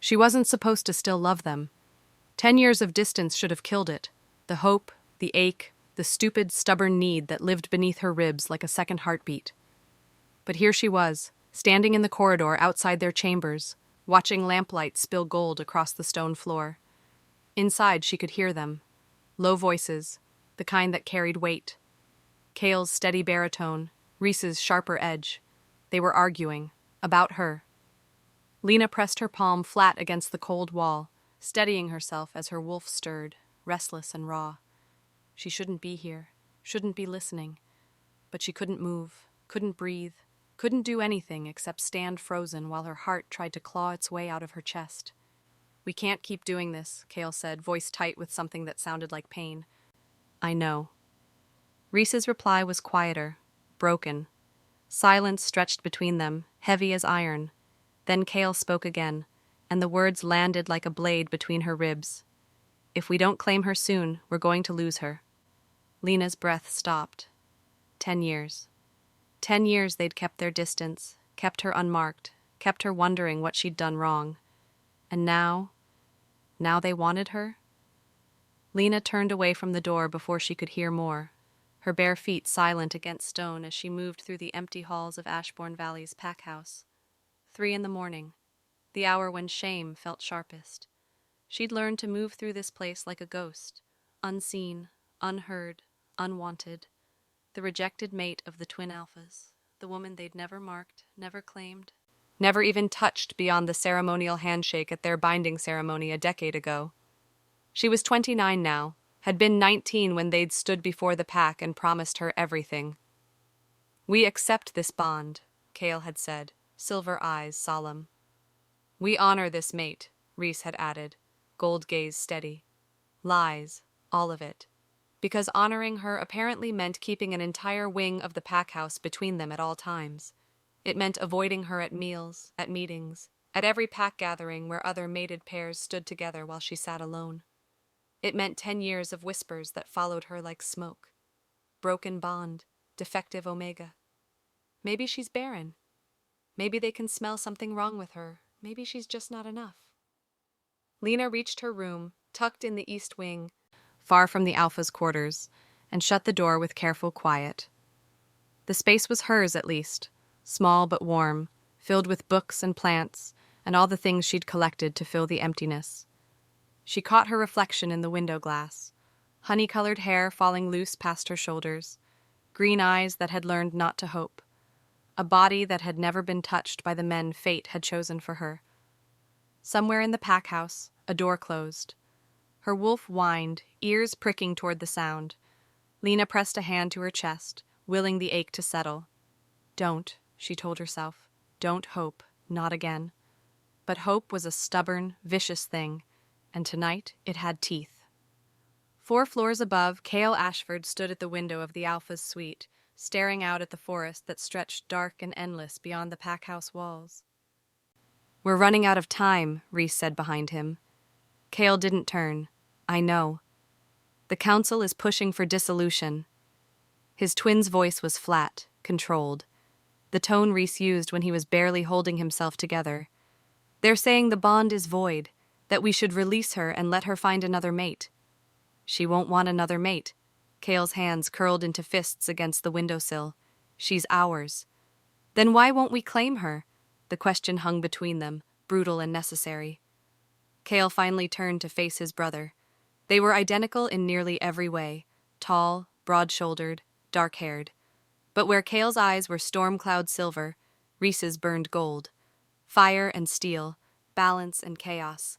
She wasn't supposed to still love them. 10 years of distance should have killed it. The hope, the ache, the stupid, stubborn need that lived beneath her ribs like a second heartbeat. But here she was, standing in the corridor outside their chambers, watching lamplight spill gold across the stone floor. Inside, she could hear them. Low voices, the kind that carried weight. Cale's steady baritone, Reese's sharper edge. They were arguing. About her. Lena pressed her palm flat against the cold wall, steadying herself as her wolf stirred, restless and raw. She shouldn't be here, shouldn't be listening. But she couldn't move, couldn't breathe, couldn't do anything except stand frozen while her heart tried to claw its way out of her chest. "We can't keep doing this," Cale said, voice tight with something that sounded like pain. "I know." Reese's reply was quieter, broken. Silence stretched between them, heavy as iron. Then Cale spoke again, and the words landed like a blade between her ribs. "If we don't claim her soon, we're going to lose her." Lena's breath stopped. 10 years. 10 years they'd kept their distance, kept her unmarked, kept her wondering what she'd done wrong. And now they wanted her? Lena turned away from the door before she could hear more, her bare feet silent against stone as she moved through the empty halls of Ashbourne Valley's pack house. 3 a.m, the hour when shame felt sharpest. She'd learned to move through this place like a ghost, unseen, unheard, unwanted, the rejected mate of the twin alphas, the woman they'd never marked, never claimed, never even touched beyond the ceremonial handshake at their binding ceremony a decade ago. She was 29 now, had been 19 when they'd stood before the pack and promised her everything. "We accept this bond," Cale had said, silver eyes solemn. "We honor this mate," Reese had added, gold gaze steady. Lies, all of it. Because honoring her apparently meant keeping an entire wing of the pack house between them at all times. It meant avoiding her at meals, at meetings, at every pack gathering where other mated pairs stood together while she sat alone. It meant 10 years of whispers that followed her like smoke. Broken bond, defective omega. Maybe she's barren. Maybe they can smell something wrong with her. Maybe she's just not enough. Lena reached her room, tucked in the east wing, far from the alpha's quarters, and shut the door with careful quiet. The space was hers at least, small but warm, filled with books and plants, and all the things she'd collected to fill the emptiness. She caught her reflection in the window glass, honey-colored hair falling loose past her shoulders, green eyes that had learned not to hope, a body that had never been touched by the men fate had chosen for her. Somewhere in the pack house, a door closed. Her wolf whined, ears pricking toward the sound. Lena pressed a hand to her chest, willing the ache to settle. "Don't," she told herself. "Don't hope, not again." But hope was a stubborn, vicious thing, and tonight it had teeth. 4 floors above, Cale Ashford stood at the window of the Alpha's suite, staring out at the forest that stretched dark and endless beyond the pack house walls. "We're running out of time," Reese said behind him. Cale didn't turn. "I know. The council is pushing for dissolution." His twin's voice was flat, controlled, the tone Reese used when he was barely holding himself together. "They're saying the bond is void, that we should release her and let her find another mate." "She won't want another mate." Cale's hands curled into fists against the windowsill. "She's ours." "Then why won't we claim her?" The question hung between them, brutal and necessary. Cale finally turned to face his brother. They were identical in nearly every way, tall, broad-shouldered, dark-haired. But where Cale's eyes were storm-cloud silver, Reese's burned gold. Fire and steel, balance and chaos.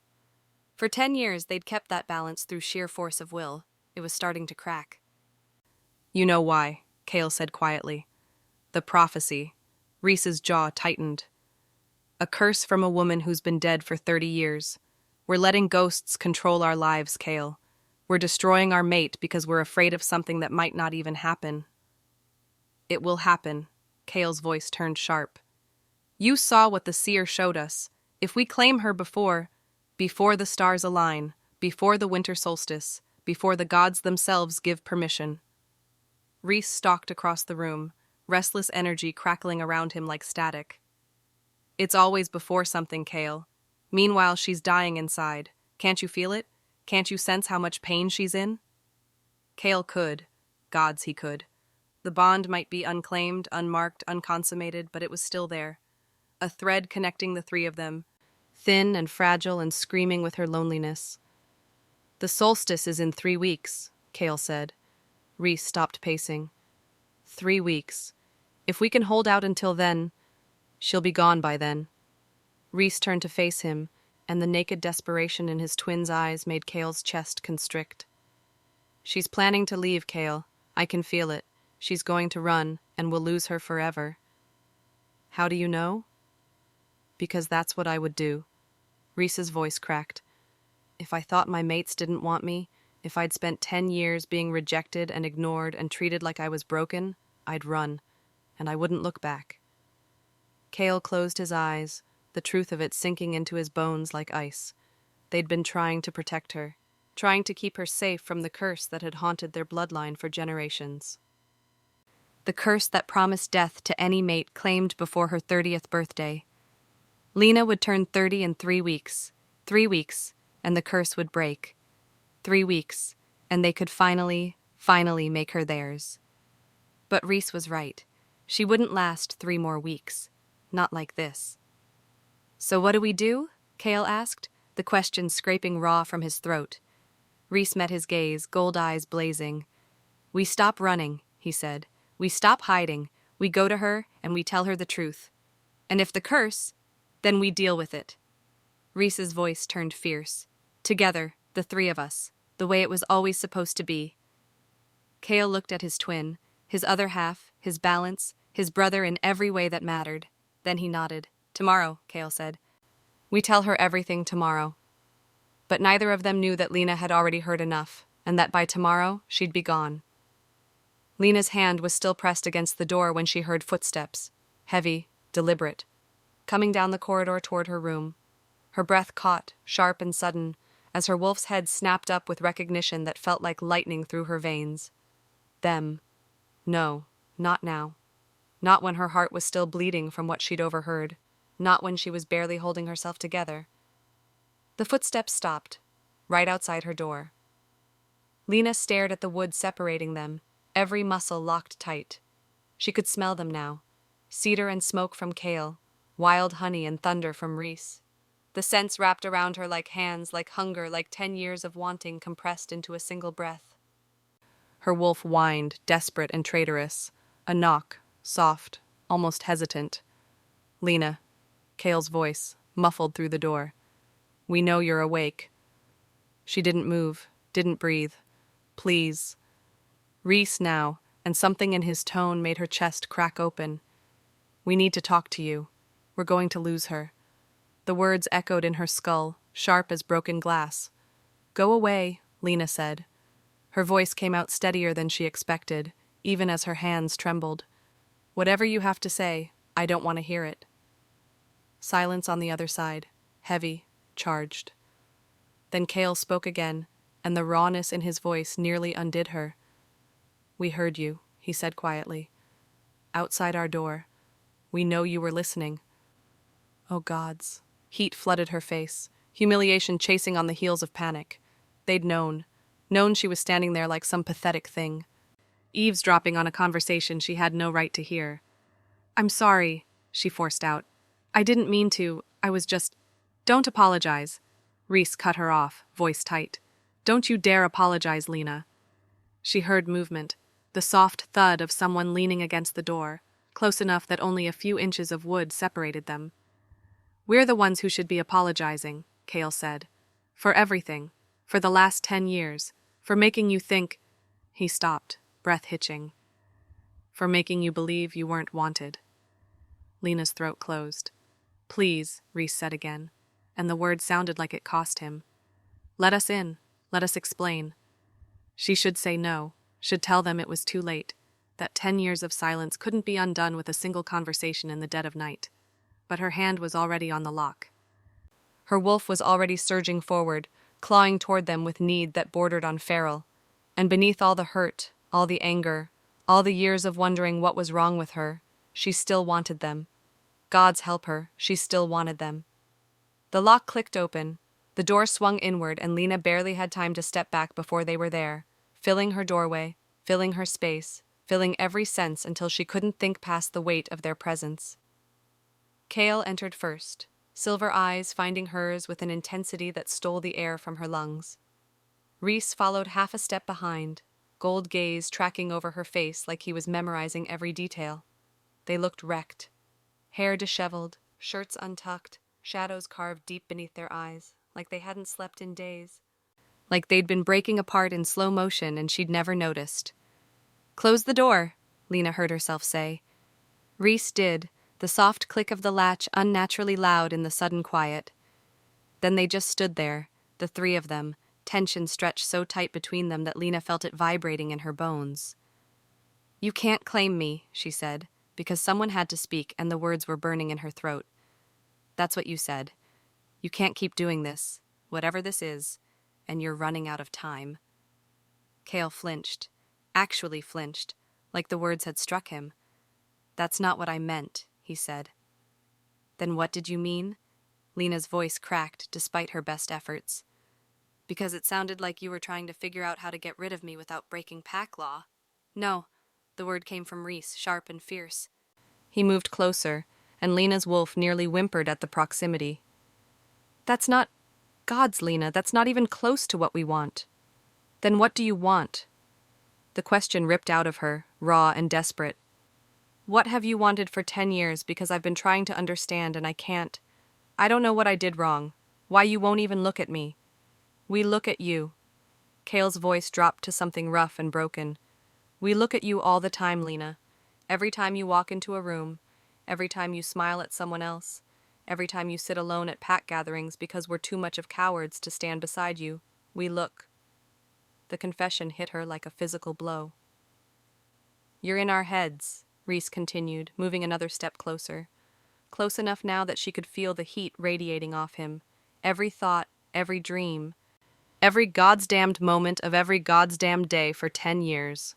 For 10 years, they'd kept that balance through sheer force of will. It was starting to crack. "You know why," Cale said quietly. "The prophecy." Reese's jaw tightened. "A curse from a woman who's been dead for 30 years. We're letting ghosts control our lives, Cale. We're destroying our mate because we're afraid of something that might not even happen." "It will happen." Cale's voice turned sharp. "You saw what the seer showed us. If we claim her before the stars align, before the winter solstice, before the gods themselves give permission." Reese stalked across the room, restless energy crackling around him like static. "It's always before something, Cale. Meanwhile, she's dying inside. Can't you feel it? Can't you sense how much pain she's in? Cale could. Gods, he could. The bond might be unclaimed, unmarked, unconsummated, but it was still there. A thread connecting the three of them, thin and fragile and screaming with her loneliness. The solstice is in 3 weeks, Cale said. Rhys stopped pacing. 3 weeks. If we can hold out until then, she'll be gone by then. Rhys turned to face him, and the naked desperation in his twin's eyes made Cale's chest constrict. She's planning to leave, Cale. I can feel it. She's going to run, and we'll lose her forever. How do you know? Because that's what I would do. Rhys's voice cracked. If I thought my mates didn't want me, if I'd spent 10 years being rejected and ignored and treated like I was broken, I'd run, and I wouldn't look back. Cale closed his eyes, the truth of it sinking into his bones like ice. They'd been trying to protect her, trying to keep her safe from the curse that had haunted their bloodline for generations. The curse that promised death to any mate claimed before her 30th birthday. Lena would turn 30 in 3 weeks. 3 weeks, and the curse would break. 3 weeks, and they could finally make her theirs. But Rhys was right. She wouldn't last 3 more weeks. Not like this. So what do we do? Cale asked, the question scraping raw from his throat. Rhys met his gaze, gold eyes blazing. We stop running, he said. We stop hiding. We go to her, and we tell her the truth. And if the curse, then we deal with it. Rhys's voice turned fierce. Together, the 3 of us, the way it was always supposed to be. Cale looked at his twin, his other half, his balance, his brother in every way that mattered. Then he nodded. Tomorrow, Cale said. We tell her everything tomorrow. But neither of them knew that Lena had already heard enough, and that by tomorrow she'd be gone. Lena's hand was still pressed against the door when she heard footsteps, heavy, deliberate, coming down the corridor toward her room. Her breath caught, sharp and sudden, as her wolf's head snapped up with recognition that felt like lightning through her veins. Them. No, not now. Not when her heart was still bleeding from what she'd overheard. Not when she was barely holding herself together. The footsteps stopped, right outside her door. Lena stared at the wood separating them, every muscle locked tight. She could smell them now. Cedar and smoke from Cale, wild honey and thunder from Rhys. The scents wrapped around her like hands, like hunger, like 10 years of wanting compressed into a single breath. Her wolf whined, desperate and traitorous. A knock, soft, almost hesitant. Lena, Cale's voice, muffled through the door. We know you're awake. She didn't move, didn't breathe. Please. Rhys now, and something in his tone made her chest crack open. We need to talk to you. We're going to lose her. The words echoed in her skull, sharp as broken glass. Go away, Lena said. Her voice came out steadier than she expected, even as her hands trembled. Whatever you have to say, I don't want to hear it. Silence on the other side, heavy, charged. Then Cale spoke again, and the rawness in his voice nearly undid her. We heard you, he said quietly. Outside our door. We know you were listening. Oh gods. Heat flooded her face, humiliation chasing on the heels of panic. They'd known she was standing there like some pathetic thing, eavesdropping on a conversation she had no right to hear. I'm sorry, she forced out. I didn't mean to, I was just... Don't apologize. Rhys cut her off, voice tight. Don't you dare apologize, Lena. She heard movement, the soft thud of someone leaning against the door, close enough that only a few inches of wood separated them. We're the ones who should be apologizing, Cale said. For everything. For the last 10 years. For making you think... He stopped, breath hitching. For making you believe you weren't wanted. Lena's throat closed. Please, Rhys said again, and the word sounded like it cost him. Let us in. Let us explain. She should say no, should tell them it was too late, that 10 years of silence couldn't be undone with a single conversation in the dead of night. But her hand was already on the lock. Her wolf was already surging forward, clawing toward them with need that bordered on feral. And beneath all the hurt, all the anger, all the years of wondering what was wrong with her, she still wanted them. Gods help her, she still wanted them. The lock clicked open. The door swung inward, and Lena barely had time to step back before they were there, filling her doorway, filling her space, filling every sense until she couldn't think past the weight of their presence. Kale entered first, silver eyes finding hers with an intensity that stole the air from her lungs. Reese followed half a step behind, gold gaze tracking over her face like he was memorizing every detail. They looked wrecked. Hair disheveled, shirts untucked, shadows carved deep beneath their eyes, like they hadn't slept in days. Like they'd been breaking apart in slow motion and she'd never noticed. "Close the door," Lena heard herself say. Reese did, the soft click of the latch unnaturally loud in the sudden quiet. Then they just stood there, the three of them, tension stretched so tight between them that Lena felt it vibrating in her bones. "You can't claim me," she said, because someone had to speak and the words were burning in her throat. "That's what you said. You can't keep doing this, whatever this is, and you're running out of time." Kale flinched, actually flinched, like the words had struck him. "That's not what I meant," he said. "Then what did you mean?" Lena's voice cracked despite her best efforts. "Because it sounded like you were trying to figure out how to get rid of me without breaking pack law." "No," the word came from Reese, sharp and fierce. He moved closer, and Lena's wolf nearly whimpered at the proximity. "That's not... Gods, Lena, that's not even close to what we want." "Then what do you want?" The question ripped out of her, raw and desperate. "What have you wanted for 10 years because I've been trying to understand and I can't? I don't know what I did wrong, why you won't even look at me." "We look at you." Kale's voice dropped to something rough and broken. "We look at you all the time, Lena. Every time you walk into a room, every time you smile at someone else, every time you sit alone at pack gatherings because we're too much of cowards to stand beside you, we look." The confession hit her like a physical blow. "You're in our heads," Reese continued, moving another step closer. Close enough now that she could feel the heat radiating off him. Every thought, every dream, every goddamned moment of every goddamned day for 10 years.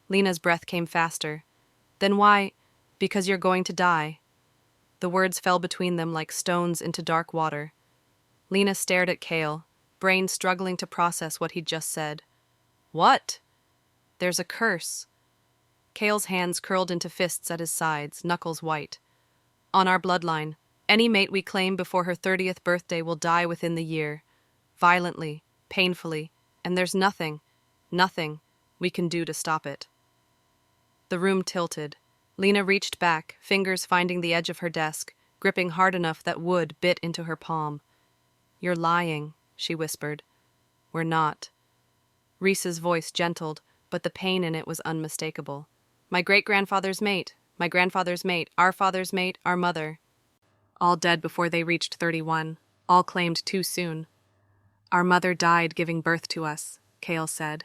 Lena's breath came faster. "Then why?" "Because you're going to die." The words fell between them like stones into dark water. Lena stared at Kale, brain struggling to process what he'd just said. "What?" "There's a curse." Kale's hands curled into fists at his sides, knuckles white. "On our bloodline, any mate we claim before her 30th birthday will die within the year. Violently, painfully, and there's nothing we can do to stop it." The room tilted. Lena reached back, fingers finding the edge of her desk, gripping hard enough that wood bit into her palm. "You're lying," she whispered. "We're not." Reese's voice gentled, but the pain in it was unmistakable. "My great-grandfather's mate, my grandfather's mate, our father's mate, our mother. All dead before they reached 31, all claimed too soon. Our mother died giving birth to us," Kale said,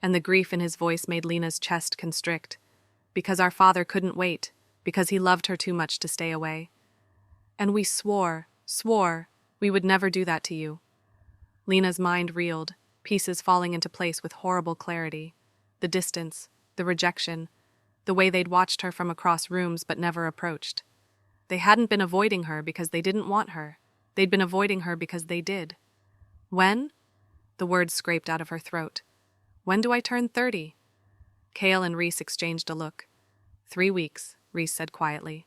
and the grief in his voice made Lena's chest constrict. "Because our father couldn't wait, because he loved her too much to stay away. And we swore we would never do that to you." Lena's mind reeled, pieces falling into place with horrible clarity. The distance, the rejection, the way they'd watched her from across rooms but never approached. They hadn't been avoiding her because they didn't want her. They'd been avoiding her because they did. "When?" The words scraped out of her throat. "When do I turn 30? Kale and Reese exchanged a look. 3 weeks, Reese said quietly.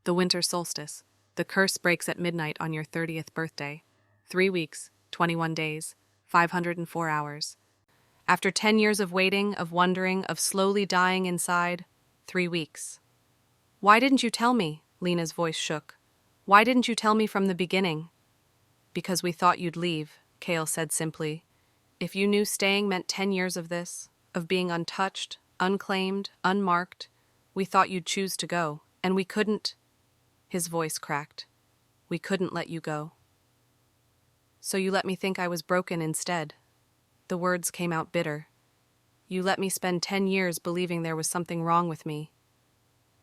"The winter solstice. The curse breaks at midnight on your 30th birthday. 3 weeks, 21 days, 504 hours. After 10 years of waiting, of wondering, of slowly dying inside, 3 weeks." "Why didn't you tell me?" Lena's voice shook. "Why didn't you tell me from the beginning?" "Because we thought you'd leave," Kale said simply. "If you knew staying meant 10 years of this, of being untouched, unclaimed, unmarked, we thought you'd choose to go, and we couldn't." His voice cracked. "We couldn't let you go." "So you let me think I was broken instead." The words came out bitter. "You let me spend 10 years believing there was something wrong with me."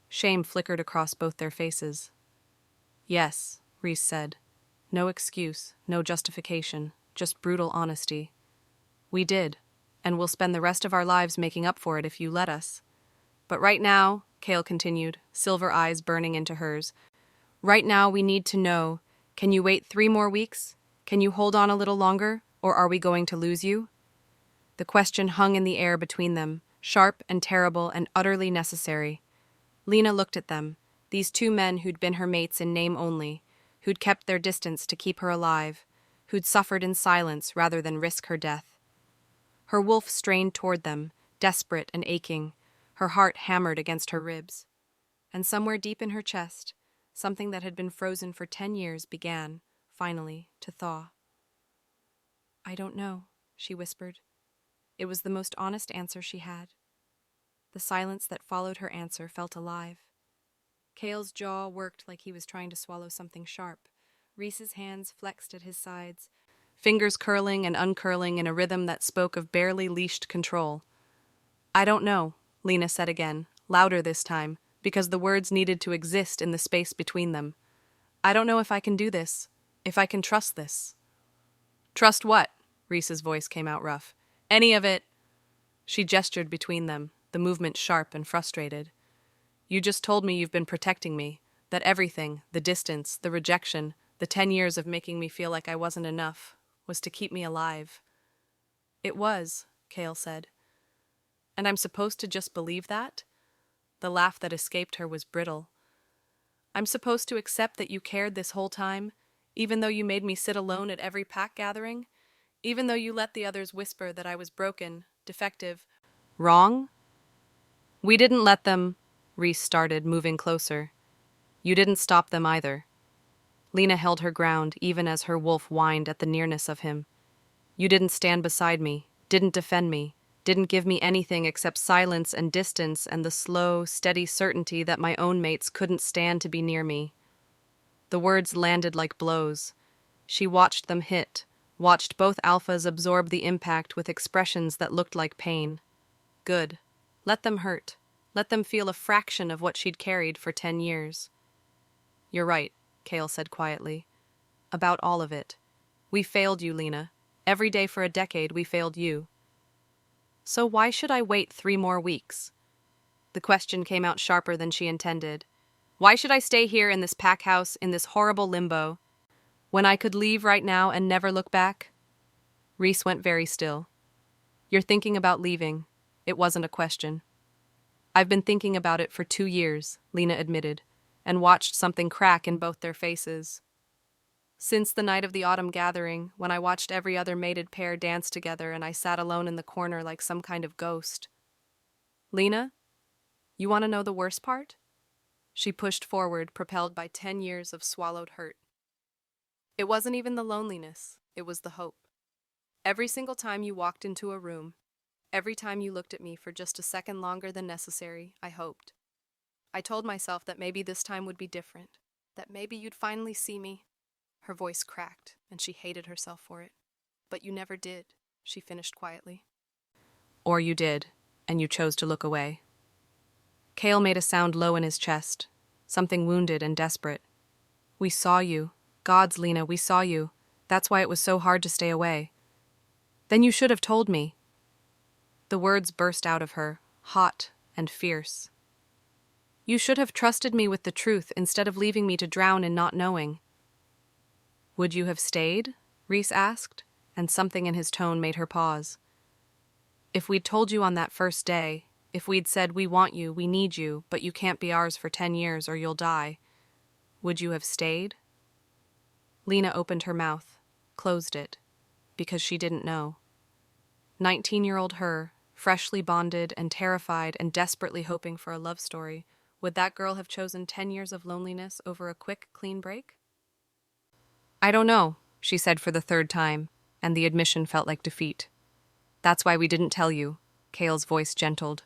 Shame flickered across both their faces. "Yes," Reese said. "No excuse, no justification, just brutal honesty. We did, and we'll spend the rest of our lives making up for it if you let us. But right now," Kale continued, silver eyes burning into hers, "right now we need to know Can you wait 3 more weeks? Can you hold on a little longer, or are we going to lose you? The question hung in the air between them, sharp and terrible and utterly necessary. Lena looked at them, these two men who'd been her mates in name only, who'd kept their distance to keep her alive, who'd suffered in silence rather than risk her death. Her wolf strained toward them, desperate and aching, her heart hammered against her ribs. And somewhere deep in her chest, something that had been frozen for 10 years began, finally, to thaw. "I don't know," she whispered. It was the most honest answer she had. The silence that followed her answer felt alive. Cale's jaw worked like he was trying to swallow something sharp. Reese's hands flexed at his sides, fingers curling and uncurling in a rhythm that spoke of barely leashed control. "I don't know," Lena said again, louder this time, because the words needed to exist in the space between them. "I don't know if I can do this, if I can trust this." "Trust what?" Reese's voice came out rough. "Any of it." She gestured between them, the movement sharp and frustrated. "You just told me you've been protecting me, that everything, the distance, the rejection, the 10 years of making me feel like I wasn't enough, was to keep me alive." "It was," Cale said. "And I'm supposed to just believe that?" The laugh that escaped her was brittle. "I'm supposed to accept that you cared this whole time, even though you made me sit alone at every pack gathering? Even though you let the others whisper that I was broken, defective, wrong?" "We didn't let them," Reese started, moving closer. "You didn't stop them either." Lena held her ground, even as her wolf whined at the nearness of him. "You didn't stand beside me, didn't defend me, didn't give me anything except silence and distance and the slow, steady certainty that my own mates couldn't stand to be near me." The words landed like blows. She watched them hit, watched both alphas absorb the impact with expressions that looked like pain. Good. Let them hurt. Let them feel a fraction of what she'd carried for 10 years. "You're right," Cale said quietly. "About all of it. We failed you, Lena. Every day for a decade, we failed you." "So why should I wait 3 more weeks?" The question came out sharper than she intended. "Why should I stay here in this pack house, in this horrible limbo, when I could leave right now and never look back?" Reese went very still. "You're thinking about leaving." It wasn't a question. "I've been thinking about it for 2 years," Lena admitted, and watched something crack in both their faces. "Since the night of the autumn gathering, when I watched every other mated pair dance together and I sat alone in the corner like some kind of ghost." "Lena, you want to know the worst part?" She pushed forward, propelled by 10 years of swallowed hurt. "It wasn't even the loneliness, it was the hope. Every single time you walked into a room, every time you looked at me for just a second longer than necessary, I hoped. I told myself that maybe this time would be different, that maybe you'd finally see me." Her voice cracked, and she hated herself for it. "But you never did," she finished quietly. "Or you did, and you chose to look away." Cale made a sound low in his chest, something wounded and desperate. "We saw you. Gods, Lena, we saw you. That's why it was so hard to stay away." "Then you should have told me." The words burst out of her, hot and fierce. "You should have trusted me with the truth instead of leaving me to drown in not knowing." "Would you have stayed?" Reese asked, and something in his tone made her pause. "If we'd told you on that first day, if we'd said we want you, we need you, but you can't be ours for 10 years or you'll die, would you have stayed?" Lena opened her mouth, closed it, because she didn't know. 19-year-old her, freshly bonded and terrified and desperately hoping for a love story, would that girl have chosen 10 years of loneliness over a quick, clean break? "I don't know," she said for the 3rd time, and the admission felt like defeat. "That's why we didn't tell you," Cale's voice gentled.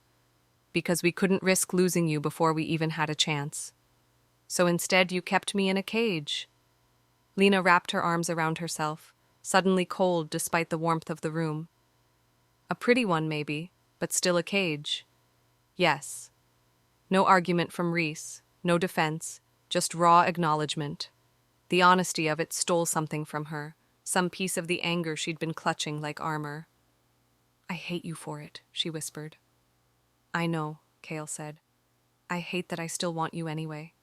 "Because we couldn't risk losing you before we even had a chance. So instead you kept me in a cage." Lena wrapped her arms around herself, suddenly cold despite the warmth of the room. "A pretty one, maybe, but still a cage." "Yes." No argument from Reese, no defense, just raw acknowledgement. The honesty of it stole something from her, some piece of the anger she'd been clutching like armor. "I hate you for it," she whispered. "I know," Cale said. "I hate that I still want you anyway."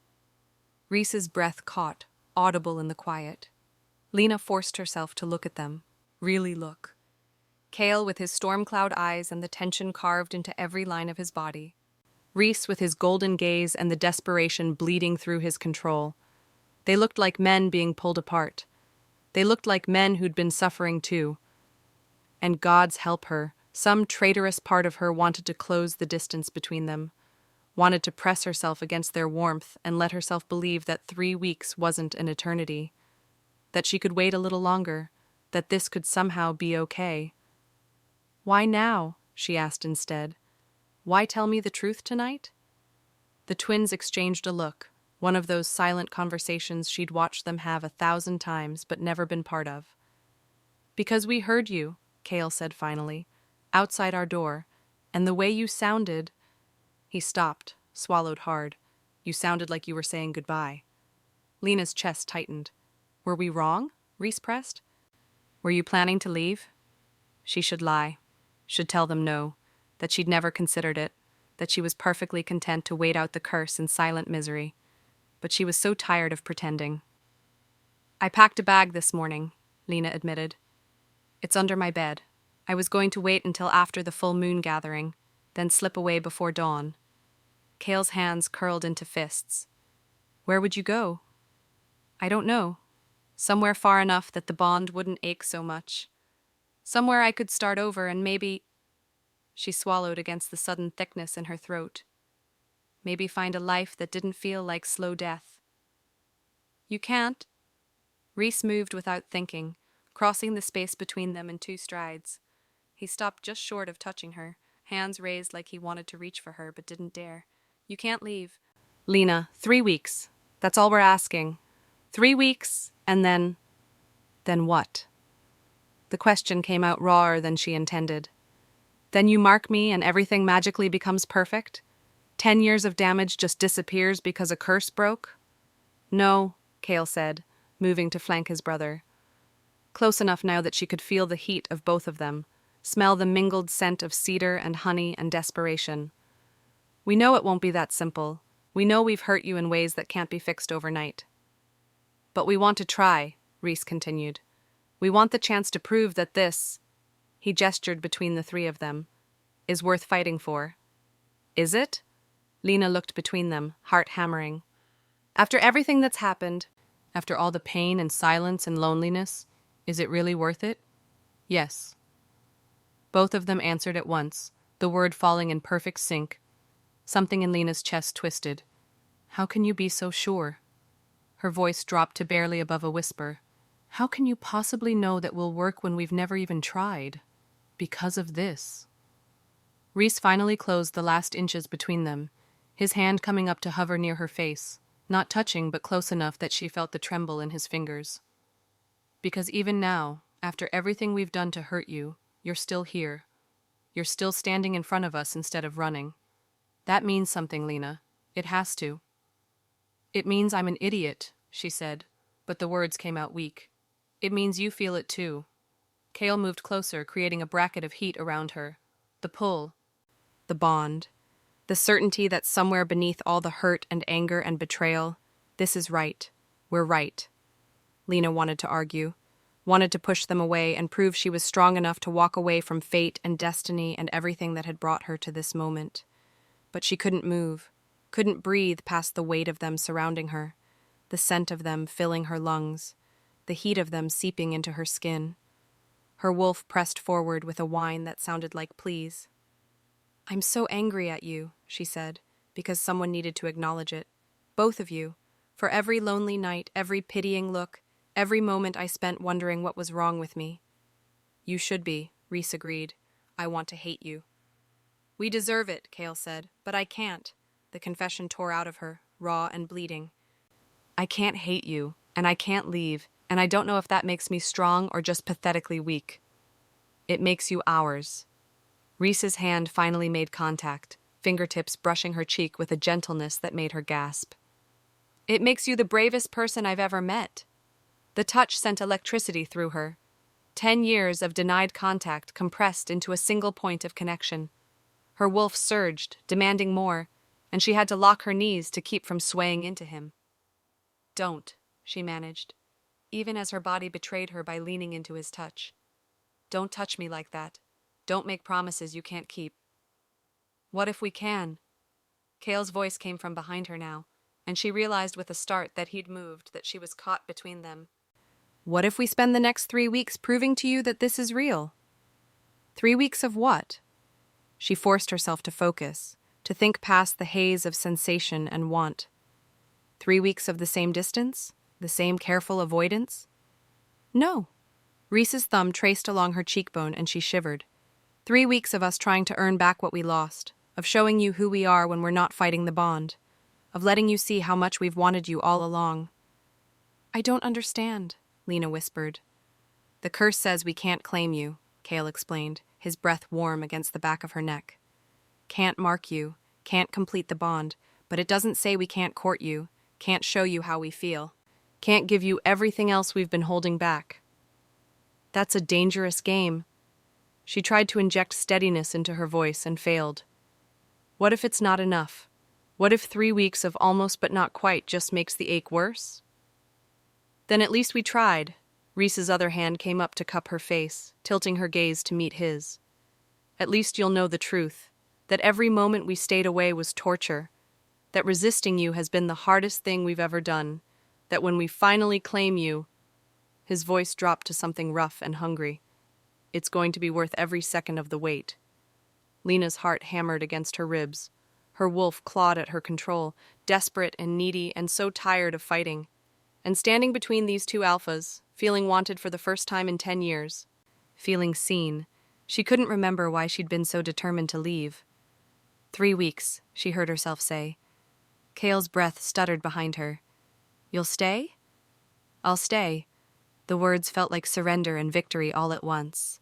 Reese's breath caught, audible in the quiet. Lena forced herself to look at them. Really look. Cale with his storm cloud eyes and the tension carved into every line of his body. Rhys with his golden gaze and the desperation bleeding through his control. They looked like men being pulled apart. They looked like men who'd been suffering too. And God's help her, some traitorous part of her wanted to close the distance between them, wanted to press herself against their warmth and let herself believe that 3 weeks wasn't an eternity, that she could wait a little longer, that this could somehow be okay. Why now? She asked instead. Why tell me the truth tonight? The twins exchanged a look, one of those silent conversations she'd watched them have 1,000 times but never been part of. Because we heard you, Cale said finally, outside our door, and the way you sounded... He stopped, swallowed hard. You sounded like you were saying goodbye. Lena's chest tightened. Were we wrong? Rhys pressed. Were you planning to leave? She should lie. Should tell them no, that she'd never considered it, that she was perfectly content to wait out the curse in silent misery. But she was so tired of pretending. I packed a bag this morning, Lena admitted. It's under my bed. I was going to wait until after the full moon gathering, then slip away before dawn. Cale's hands curled into fists. Where would you go? I don't know. Somewhere far enough that the bond wouldn't ache so much. Somewhere I could start over and maybe... She swallowed against the sudden thickness in her throat. Maybe find a life that didn't feel like slow death. You can't. Rhys moved without thinking, crossing the space between them in 2 strides. He stopped just short of touching her, hands raised like he wanted to reach for her but didn't dare. You can't leave. Lena, 3 weeks. That's all we're asking. 3 weeks, and then... Then what? The question came out rawer than she intended. Then you mark me and everything magically becomes perfect? 10 years of damage just disappears because a curse broke? No, Cale said, moving to flank his brother. Close enough now that she could feel the heat of both of them, smell the mingled scent of cedar and honey and desperation. We know it won't be that simple. We know we've hurt you in ways that can't be fixed overnight. But we want to try, Rhys continued. We want the chance to prove that this, he gestured between the 3 of them, is worth fighting for. Is it? Lena looked between them, heart hammering. After everything that's happened, after all the pain and silence and loneliness, is it really worth it? Yes. Both of them answered at once, the word falling in perfect sync. Something in Lena's chest twisted. How can you be so sure? Her voice dropped to barely above a whisper. How can you possibly know that we'll work when we've never even tried? Because of this. Rhys finally closed the last inches between them, his hand coming up to hover near her face, not touching but close enough that she felt the tremble in his fingers. Because even now, after everything we've done to hurt you, you're still here. You're still standing in front of us instead of running. That means something, Lena. It has to. It means I'm an idiot, she said, but the words came out weak. It means you feel it too. Cale moved closer, creating a bracket of heat around her. The pull. The bond. The certainty that somewhere beneath all the hurt and anger and betrayal, this is right. We're right. Lena wanted to argue, wanted to push them away and prove she was strong enough to walk away from fate and destiny and everything that had brought her to this moment. But she couldn't move, couldn't breathe past the weight of them surrounding her, the scent of them filling her lungs, the heat of them seeping into her skin. Her wolf pressed forward with a whine that sounded like pleas. I'm so angry at you, she said, because someone needed to acknowledge it. Both of you. For every lonely night, every pitying look, every moment I spent wondering what was wrong with me. You should be, Rhys agreed. I want to hate you. We deserve it, Cale said, but I can't. The confession tore out of her, raw and bleeding. I can't hate you, and I can't leave, and I don't know if that makes me strong or just pathetically weak. It makes you ours. Rhys's hand finally made contact, fingertips brushing her cheek with a gentleness that made her gasp. It makes you the bravest person I've ever met. The touch sent electricity through her. 10 years of denied contact compressed into a single point of connection. Her wolf surged, demanding more, and she had to lock her knees to keep from swaying into him. Don't, she managed, even as her body betrayed her by leaning into his touch. Don't touch me like that. Don't make promises you can't keep. What if we can? Kale's voice came from behind her now, and she realized with a start that he'd moved, that she was caught between them. What if we spend the next 3 weeks proving to you that this is real? 3 weeks of what? She forced herself to focus, to think past the haze of sensation and want. 3 weeks of the same distance? The same careful avoidance? No. Reese's thumb traced along her cheekbone and she shivered. 3 weeks of us trying to earn back what we lost, of showing you who we are when we're not fighting the bond, of letting you see how much we've wanted you all along. I don't understand, Lena whispered. The curse says we can't claim you, Kale explained, his breath warm against the back of her neck. Can't mark you, can't complete the bond, but it doesn't say we can't court you, can't show you how we feel, can't give you everything else we've been holding back. That's a dangerous game. She tried to inject steadiness into her voice and failed. What if it's not enough? What if 3 weeks of almost but not quite just makes the ache worse? Then at least we tried. Reese's other hand came up to cup her face, tilting her gaze to meet his. At least you'll know the truth, that every moment we stayed away was torture, that resisting you has been the hardest thing we've ever done, that when we finally claim you, his voice dropped to something rough and hungry. It's going to be worth every second of the wait. Lena's heart hammered against her ribs. Her wolf clawed at her control, desperate and needy and so tired of fighting. And standing between these two alphas, feeling wanted for the first time in 10 years, feeling seen, she couldn't remember why she'd been so determined to leave. 3 weeks, she heard herself say. Kale's breath stuttered behind her. You'll stay? I'll stay. The words felt like surrender and victory all at once.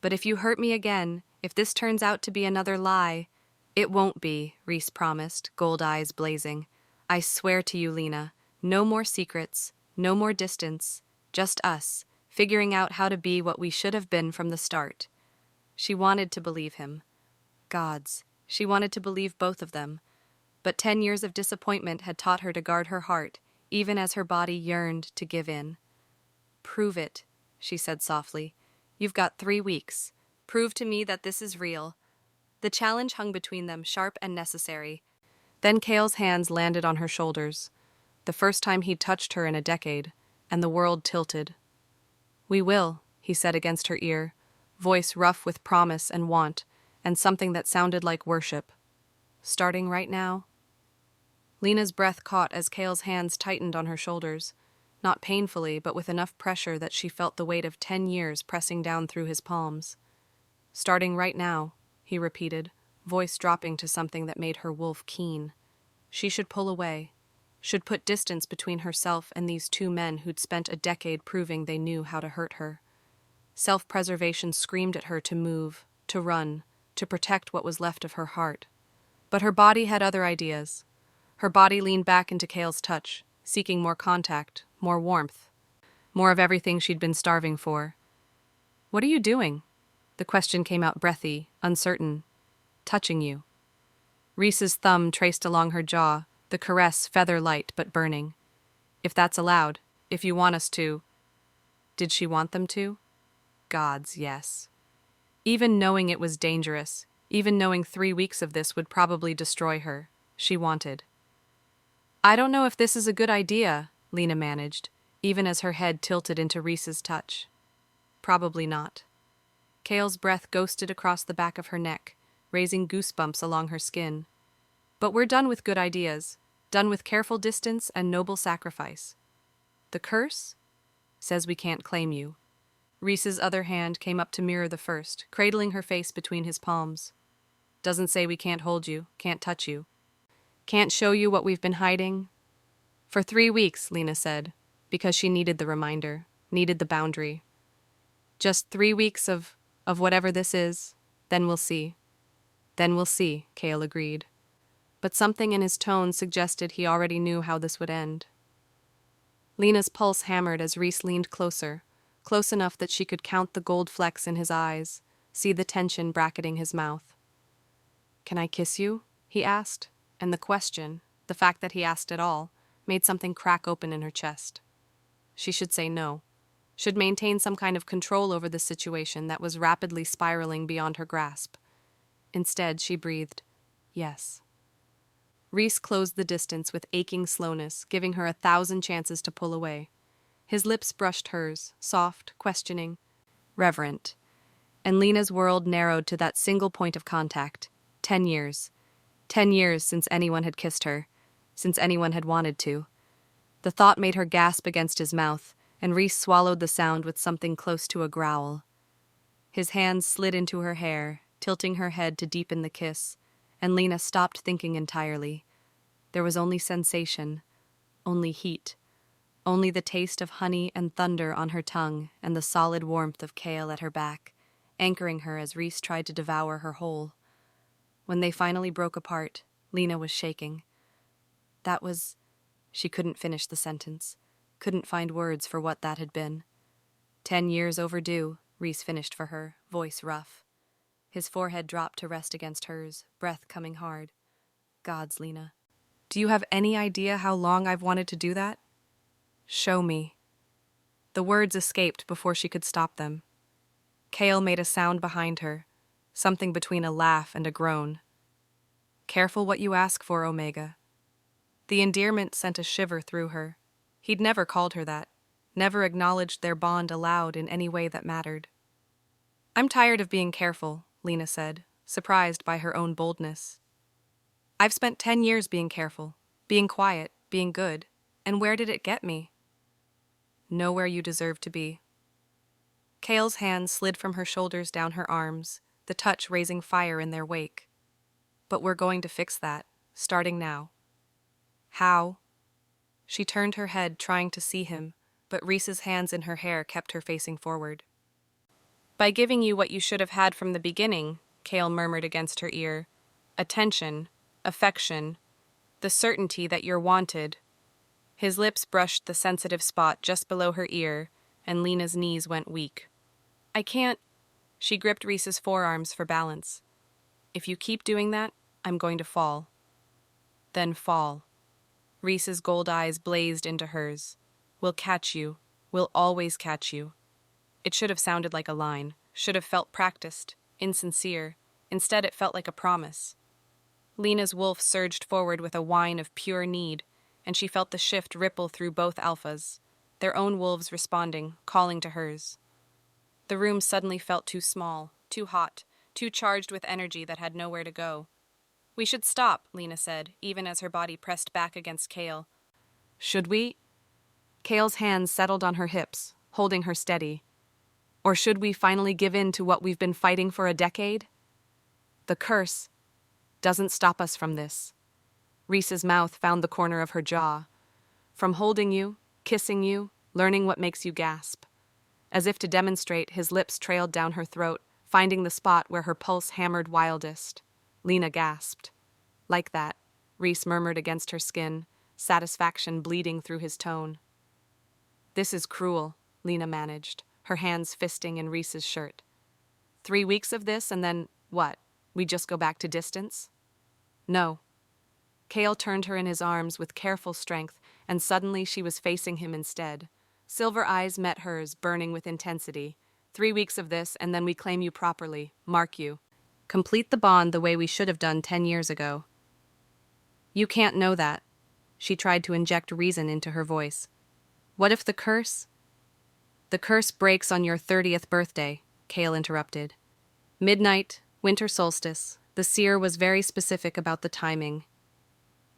But if you hurt me again, if this turns out to be another lie— It won't be, Reese promised, gold eyes blazing. I swear to you, Lena, no more secrets, no more distance, just us, figuring out how to be what we should have been from the start. She wanted to believe him. Gods, she wanted to believe both of them. But 10 years of disappointment had taught her to guard her heart, even as her body yearned to give in. Prove it, she said softly. You've got 3 weeks. Prove to me that this is real. The challenge hung between them, sharp and necessary. Then Kale's hands landed on her shoulders, the first time he'd touched her in a decade, and the world tilted. We will, he said against her ear, voice rough with promise and want, and something that sounded like worship. Starting right now? Lena's breath caught as Kale's hands tightened on her shoulders, not painfully, but with enough pressure that she felt the weight of 10 years pressing down through his palms. Starting right now, he repeated, voice dropping to something that made her wolf keen. She should pull away, should put distance between herself and these 2 men who'd spent a decade proving they knew how to hurt her. Self-preservation screamed at her to move, to run, to protect what was left of her heart. But her body had other ideas. Her body leaned back into Kale's touch, seeking more contact, more warmth, more of everything she'd been starving for. What are you doing? The question came out breathy, uncertain. Touching you. Reese's thumb traced along her jaw, the caress feather-light but burning. If that's allowed, if you want us to. Did she want them to? Gods, yes. Even knowing it was dangerous, even knowing 3 weeks of this would probably destroy her, she wanted. I don't know if this is a good idea, Lena managed, even as her head tilted into Reese's touch. Probably not. Kale's breath ghosted across the back of her neck, raising goosebumps along her skin. But we're done with good ideas, done with careful distance and noble sacrifice. The curse says we can't claim you. Reese's other hand came up to mirror the first, cradling her face between his palms. Doesn't say we can't hold you, can't touch you. Can't show you what we've been hiding. For 3 weeks, Lena said, because she needed the reminder, needed the boundary. Just 3 weeks of whatever this is, then we'll see. Then we'll see, Kale agreed. But something in his tone suggested he already knew how this would end. Lena's pulse hammered as Reese leaned closer, close enough that she could count the gold flecks in his eyes, see the tension bracketing his mouth. Can I kiss you? He asked, and the question, the fact that he asked at all, made something crack open in her chest. She should say no, should maintain some kind of control over the situation that was rapidly spiraling beyond her grasp. Instead, she breathed, yes. Rhys closed the distance with aching slowness, giving her 1,000 chances to pull away. His lips brushed hers, soft, questioning, reverent. And Lena's world narrowed to that single point of contact. 10 years. 10 years since anyone had kissed her, since anyone had wanted to. The thought made her gasp against his mouth, and Rhys swallowed the sound with something close to a growl. His hands slid into her hair, tilting her head to deepen the kiss, and Lena stopped thinking entirely. There was only sensation, only heat, only the taste of honey and thunder on her tongue and the solid warmth of kale at her back, anchoring her as Rhys tried to devour her whole. When they finally broke apart, Lena was shaking. That was... She couldn't finish the sentence, couldn't find words for what that had been. 10 years overdue, Rhys finished for her, voice rough. His forehead dropped to rest against hers, breath coming hard. Gods, Lena. Do you have any idea how long I've wanted to do that? Show me. The words escaped before she could stop them. Kale made a sound behind her, something between a laugh and a groan. Careful what you ask for, Omega. The endearment sent a shiver through her. He'd never called her that, never acknowledged their bond aloud in any way that mattered. I'm tired of being careful, Lena said, surprised by her own boldness. I've spent 10 years being careful, being quiet, being good, and where did it get me? Nowhere you deserve to be. Kale's hands slid from her shoulders down her arms, the touch raising fire in their wake. But we're going to fix that, starting now. How? She turned her head, trying to see him, but Rhys's hands in her hair kept her facing forward. By giving you what you should have had from the beginning, Kale murmured against her ear. Attention, affection, the certainty that you're wanted. His lips brushed the sensitive spot just below her ear, and Lena's knees went weak. I can't... She gripped Rhys's forearms for balance. If you keep doing that, I'm going to fall. Then fall. Rhys's gold eyes blazed into hers. We'll catch you. We'll always catch you. It should have sounded like a line, should have felt practiced, insincere. Instead, it felt like a promise. Lena's wolf surged forward with a whine of pure need, and she felt the shift ripple through both alphas, their own wolves responding, calling to hers. The room suddenly felt too small, too hot, too charged with energy that had nowhere to go. We should stop, Lena said, even as her body pressed back against Kale. Should we? Kale's hands settled on her hips, holding her steady. Or should we finally give in to what we've been fighting for a decade? The curse doesn't stop us from this. Rhys's mouth found the corner of her jaw. From holding you, kissing you, learning what makes you gasp. As if to demonstrate, his lips trailed down her throat, finding the spot where her pulse hammered wildest. Lena gasped. Like that, Rhys murmured against her skin, satisfaction bleeding through his tone. This is cruel, Lena managed, her hands fisting in Rhys's shirt. 3 weeks of this and then, what, we just go back to distance? No. Kale turned her in his arms with careful strength, and suddenly she was facing him instead. Silver eyes met hers, burning with intensity. 3 weeks of this and then we claim you properly, mark you. Complete the bond the way we should have done 10 years ago. You can't know that. She tried to inject reason into her voice. What if the curse? The curse breaks on your 30th birthday, Kale interrupted. Midnight, winter solstice. The seer was very specific about the timing.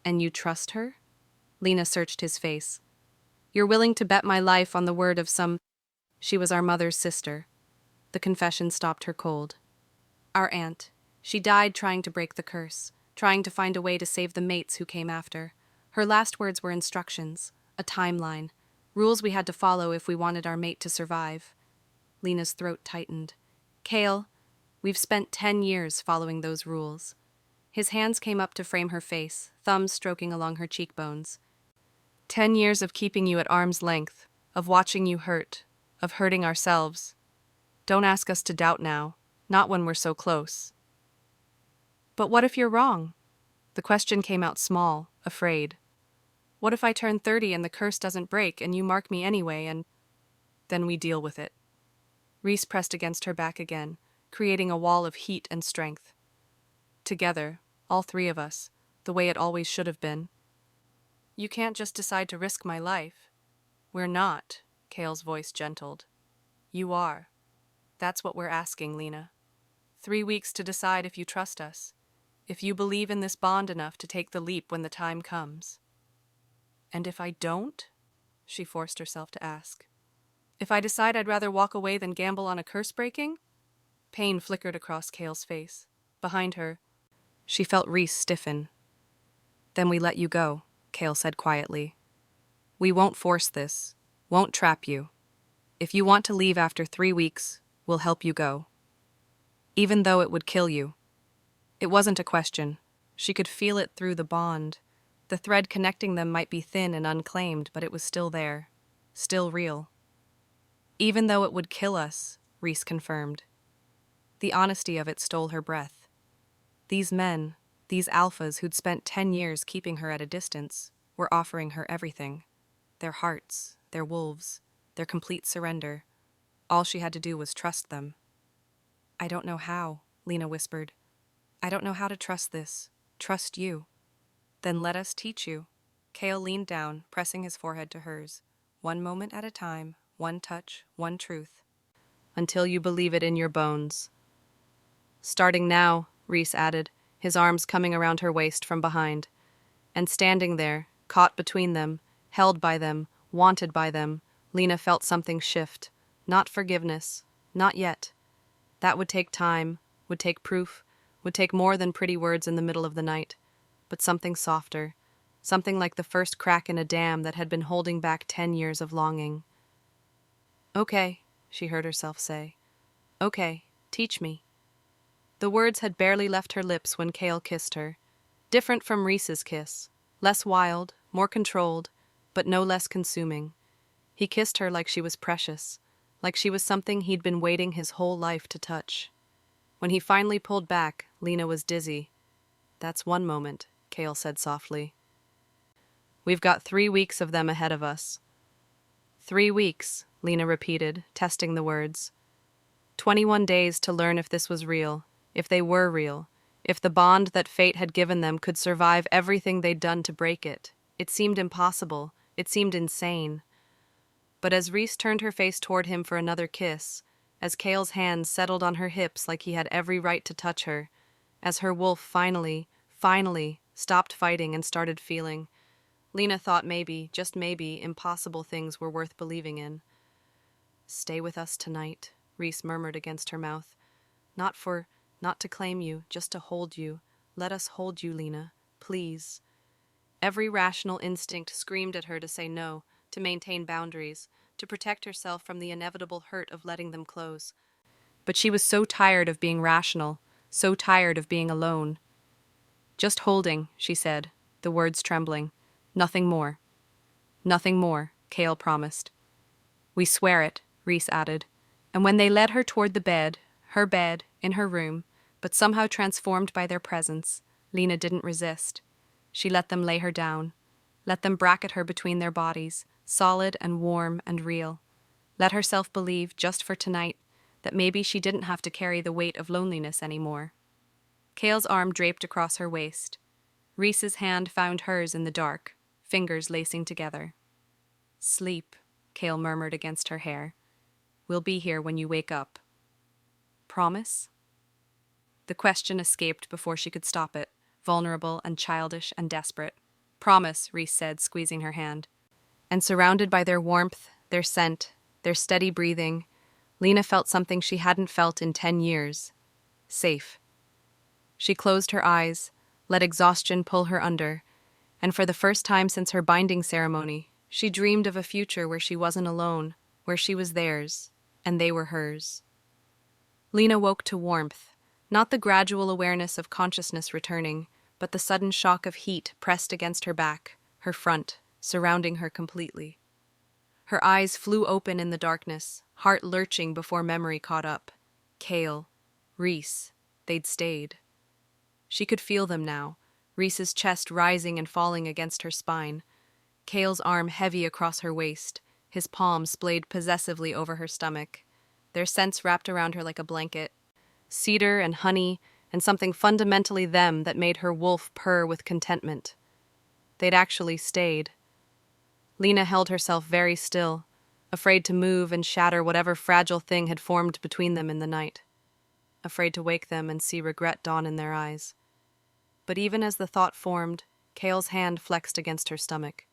And you trust her? Lena searched his face. You're willing to bet my life on the word of some... She was our mother's sister. The confession stopped her cold. Our aunt. She died trying to break the curse, trying to find a way to save the mates who came after. Her last words were instructions, a timeline, rules we had to follow if we wanted our mate to survive. Lena's throat tightened. Kale, we've spent 10 years following those rules. His hands came up to frame her face, thumbs stroking along her cheekbones. 10 years of keeping you at arm's length, of watching you hurt, of hurting ourselves. Don't ask us to doubt now. Not when we're so close. But what if you're wrong? The question came out small, afraid. What if I turn 30 and the curse doesn't break and you mark me anyway and then we deal with it? Reese pressed against her back again, creating a wall of heat and strength. Together, all three of us, the way it always should have been. You can't just decide to risk my life. We're not, Kale's voice gentled. You are. That's what we're asking, Lena. 3 weeks to decide if you trust us, if you believe in this bond enough to take the leap when the time comes. And if I don't? She forced herself to ask. If I decide I'd rather walk away than gamble on a curse breaking? Pain flickered across Kale's face. Behind her, she felt Reese stiffen. Then we let you go, Kale said quietly. We won't force this, won't trap you. If you want to leave after 3 weeks, we'll help you go. Even though it would kill you. It wasn't a question. She could feel it through the bond. The thread connecting them might be thin and unclaimed, but it was still there, still real. Even though it would kill us, Reese confirmed. The honesty of it stole her breath. These men, these alphas who'd spent 10 years keeping her at a distance, were offering her everything. Their hearts, their wolves, their complete surrender. All she had to do was trust them. I don't know how, Lena whispered. I don't know how to trust this. Trust you. Then let us teach you. Kale leaned down, pressing his forehead to hers. One moment at a time, one touch, one truth. Until you believe it in your bones. Starting now, Reese added, his arms coming around her waist from behind. And standing there, caught between them, held by them, wanted by them, Lena felt something shift. Not forgiveness. Not yet. That would take time, would take proof, would take more than pretty words in the middle of the night. But something softer. Something like the first crack in a dam that had been holding back 10 years of longing. Okay, she heard herself say. Okay, teach me. The words had barely left her lips when Kale kissed her. Different from Reese's kiss. Less wild, more controlled, but no less consuming. He kissed her like she was precious, like she was something he'd been waiting his whole life to touch. When he finally pulled back, Lena was dizzy. That's one moment, Kale said softly. We've got 3 weeks of them ahead of us. 3 weeks, Lena repeated, testing the words. 21 days to learn if this was real, if they were real, if the bond that fate had given them could survive everything they'd done to break it. It seemed impossible. It seemed insane. But as Reese turned her face toward him for another kiss, as Kale's hands settled on her hips like he had every right to touch her, as her wolf finally stopped fighting and started feeling, Lena thought maybe, just maybe, impossible things were worth believing in. Stay with us tonight, Reese murmured against her mouth. Not to claim you, just to hold you. Let us hold you, Lena, please. Every rational instinct screamed at her to say no, to maintain boundaries, to protect herself from the inevitable hurt of letting them close. But she was so tired of being rational, so tired of being alone. Just holding, she said, the words trembling. Nothing more. Nothing more, Kale promised. We swear it, Reese added. And when they led her toward the bed, her bed, in her room, but somehow transformed by their presence, Lena didn't resist. She let them lay her down, let them bracket her between their bodies, solid and warm and real. Let herself believe, just for tonight, that maybe she didn't have to carry the weight of loneliness anymore. Kale's arm draped across her waist. Reese's hand found hers in the dark, fingers lacing together. Sleep, Kale murmured against her hair. We'll be here when you wake up. Promise? The question escaped before she could stop it, vulnerable and childish and desperate. Promise, Reese said, squeezing her hand. And surrounded by their warmth, their scent, their steady breathing, Lena felt something she hadn't felt in 10 years. Safe. She closed her eyes, let exhaustion pull her under, and for the first time since her binding ceremony, she dreamed of a future where she wasn't alone, where she was theirs, and they were hers. Lena woke to warmth, not the gradual awareness of consciousness returning, but the sudden shock of heat pressed against her back, her front, surrounding her completely. Her eyes flew open in the darkness, heart lurching before memory caught up. Kale, Reese, they'd stayed. She could feel them now, Reese's chest rising and falling against her spine. Kale's arm heavy across her waist, his palm splayed possessively over her stomach. Their scents wrapped around her like a blanket. Cedar and honey, and something fundamentally them that made her wolf purr with contentment. They'd actually stayed. Lena held herself very still, afraid to move and shatter whatever fragile thing had formed between them in the night. Afraid to wake them and see regret dawn in their eyes. But even as the thought formed, Kale's hand flexed against her stomach.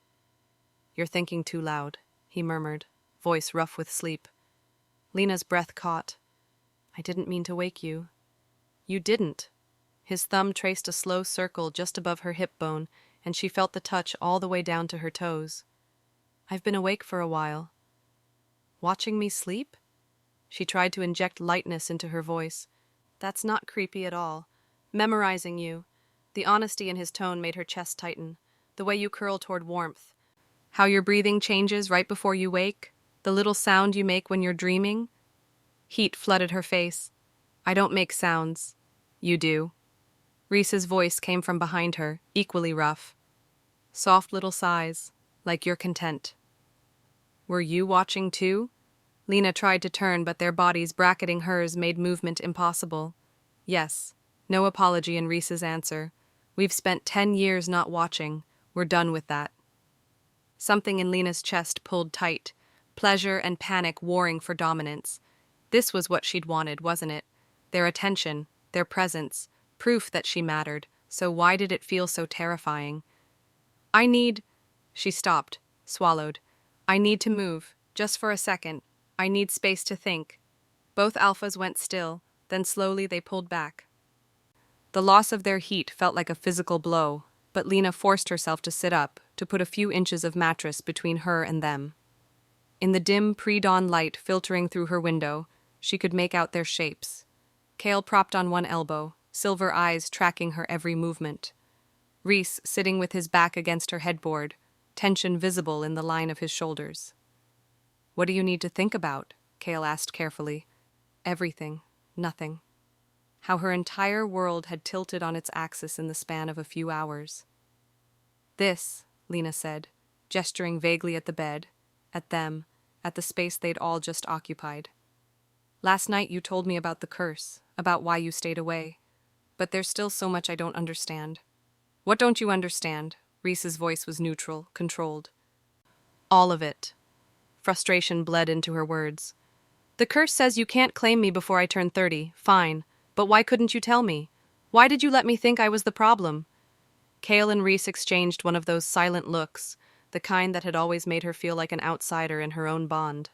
"You're thinking too loud," he murmured, voice rough with sleep. Lena's breath caught. "I didn't mean to wake you." "You didn't." His thumb traced a slow circle just above her hip bone, and she felt the touch all the way down to her toes. "I've been awake for a while." "Watching me sleep?" She tried to inject lightness into her voice. "That's not creepy at all. Memorizing you." The honesty in his tone made her chest tighten. "The way you curl toward warmth. How your breathing changes right before you wake. The little sound you make when you're dreaming." Heat flooded her face. "I don't make sounds." "You do." Reese's voice came from behind her, equally rough. Soft little sighs, like you're content. "Were you watching too?" Lena tried to turn, but their bodies bracketing hers made movement impossible. "Yes." No apology in Reese's answer. "We've spent 10 years not watching. We're done with that." Something in Lena's chest pulled tight, pleasure and panic warring for dominance. This was what she'd wanted, wasn't it? Their attention, their presence, proof that she mattered, so why did it feel so terrifying? "I need—" She stopped, swallowed. "I need to move, just for a second. I need space to think." Both alphas went still, then slowly they pulled back. The loss of their heat felt like a physical blow, but Lena forced herself to sit up, to put a few inches of mattress between her and them. In the dim pre-dawn light filtering through her window, she could make out their shapes. Kale propped on one elbow, silver eyes tracking her every movement. Reese sitting with his back against her headboard, tension visible in the line of his shoulders. "What do you need to think about?" Kale asked carefully. Everything, nothing. How her entire world had tilted on its axis in the span of a few hours. "This," Lena said, gesturing vaguely at the bed, at them, at the space they'd all just occupied. "Last night you told me about the curse, about why you stayed away. But there's still so much I don't understand." "What don't you understand?" Reese's voice was neutral, controlled. "All of it." Frustration bled into her words. "The curse says you can't claim me before I turn 30, fine. But why couldn't you tell me? Why did you let me think I was the problem?" Kale and Reese exchanged one of those silent looks, the kind that had always made her feel like an outsider in her own bond.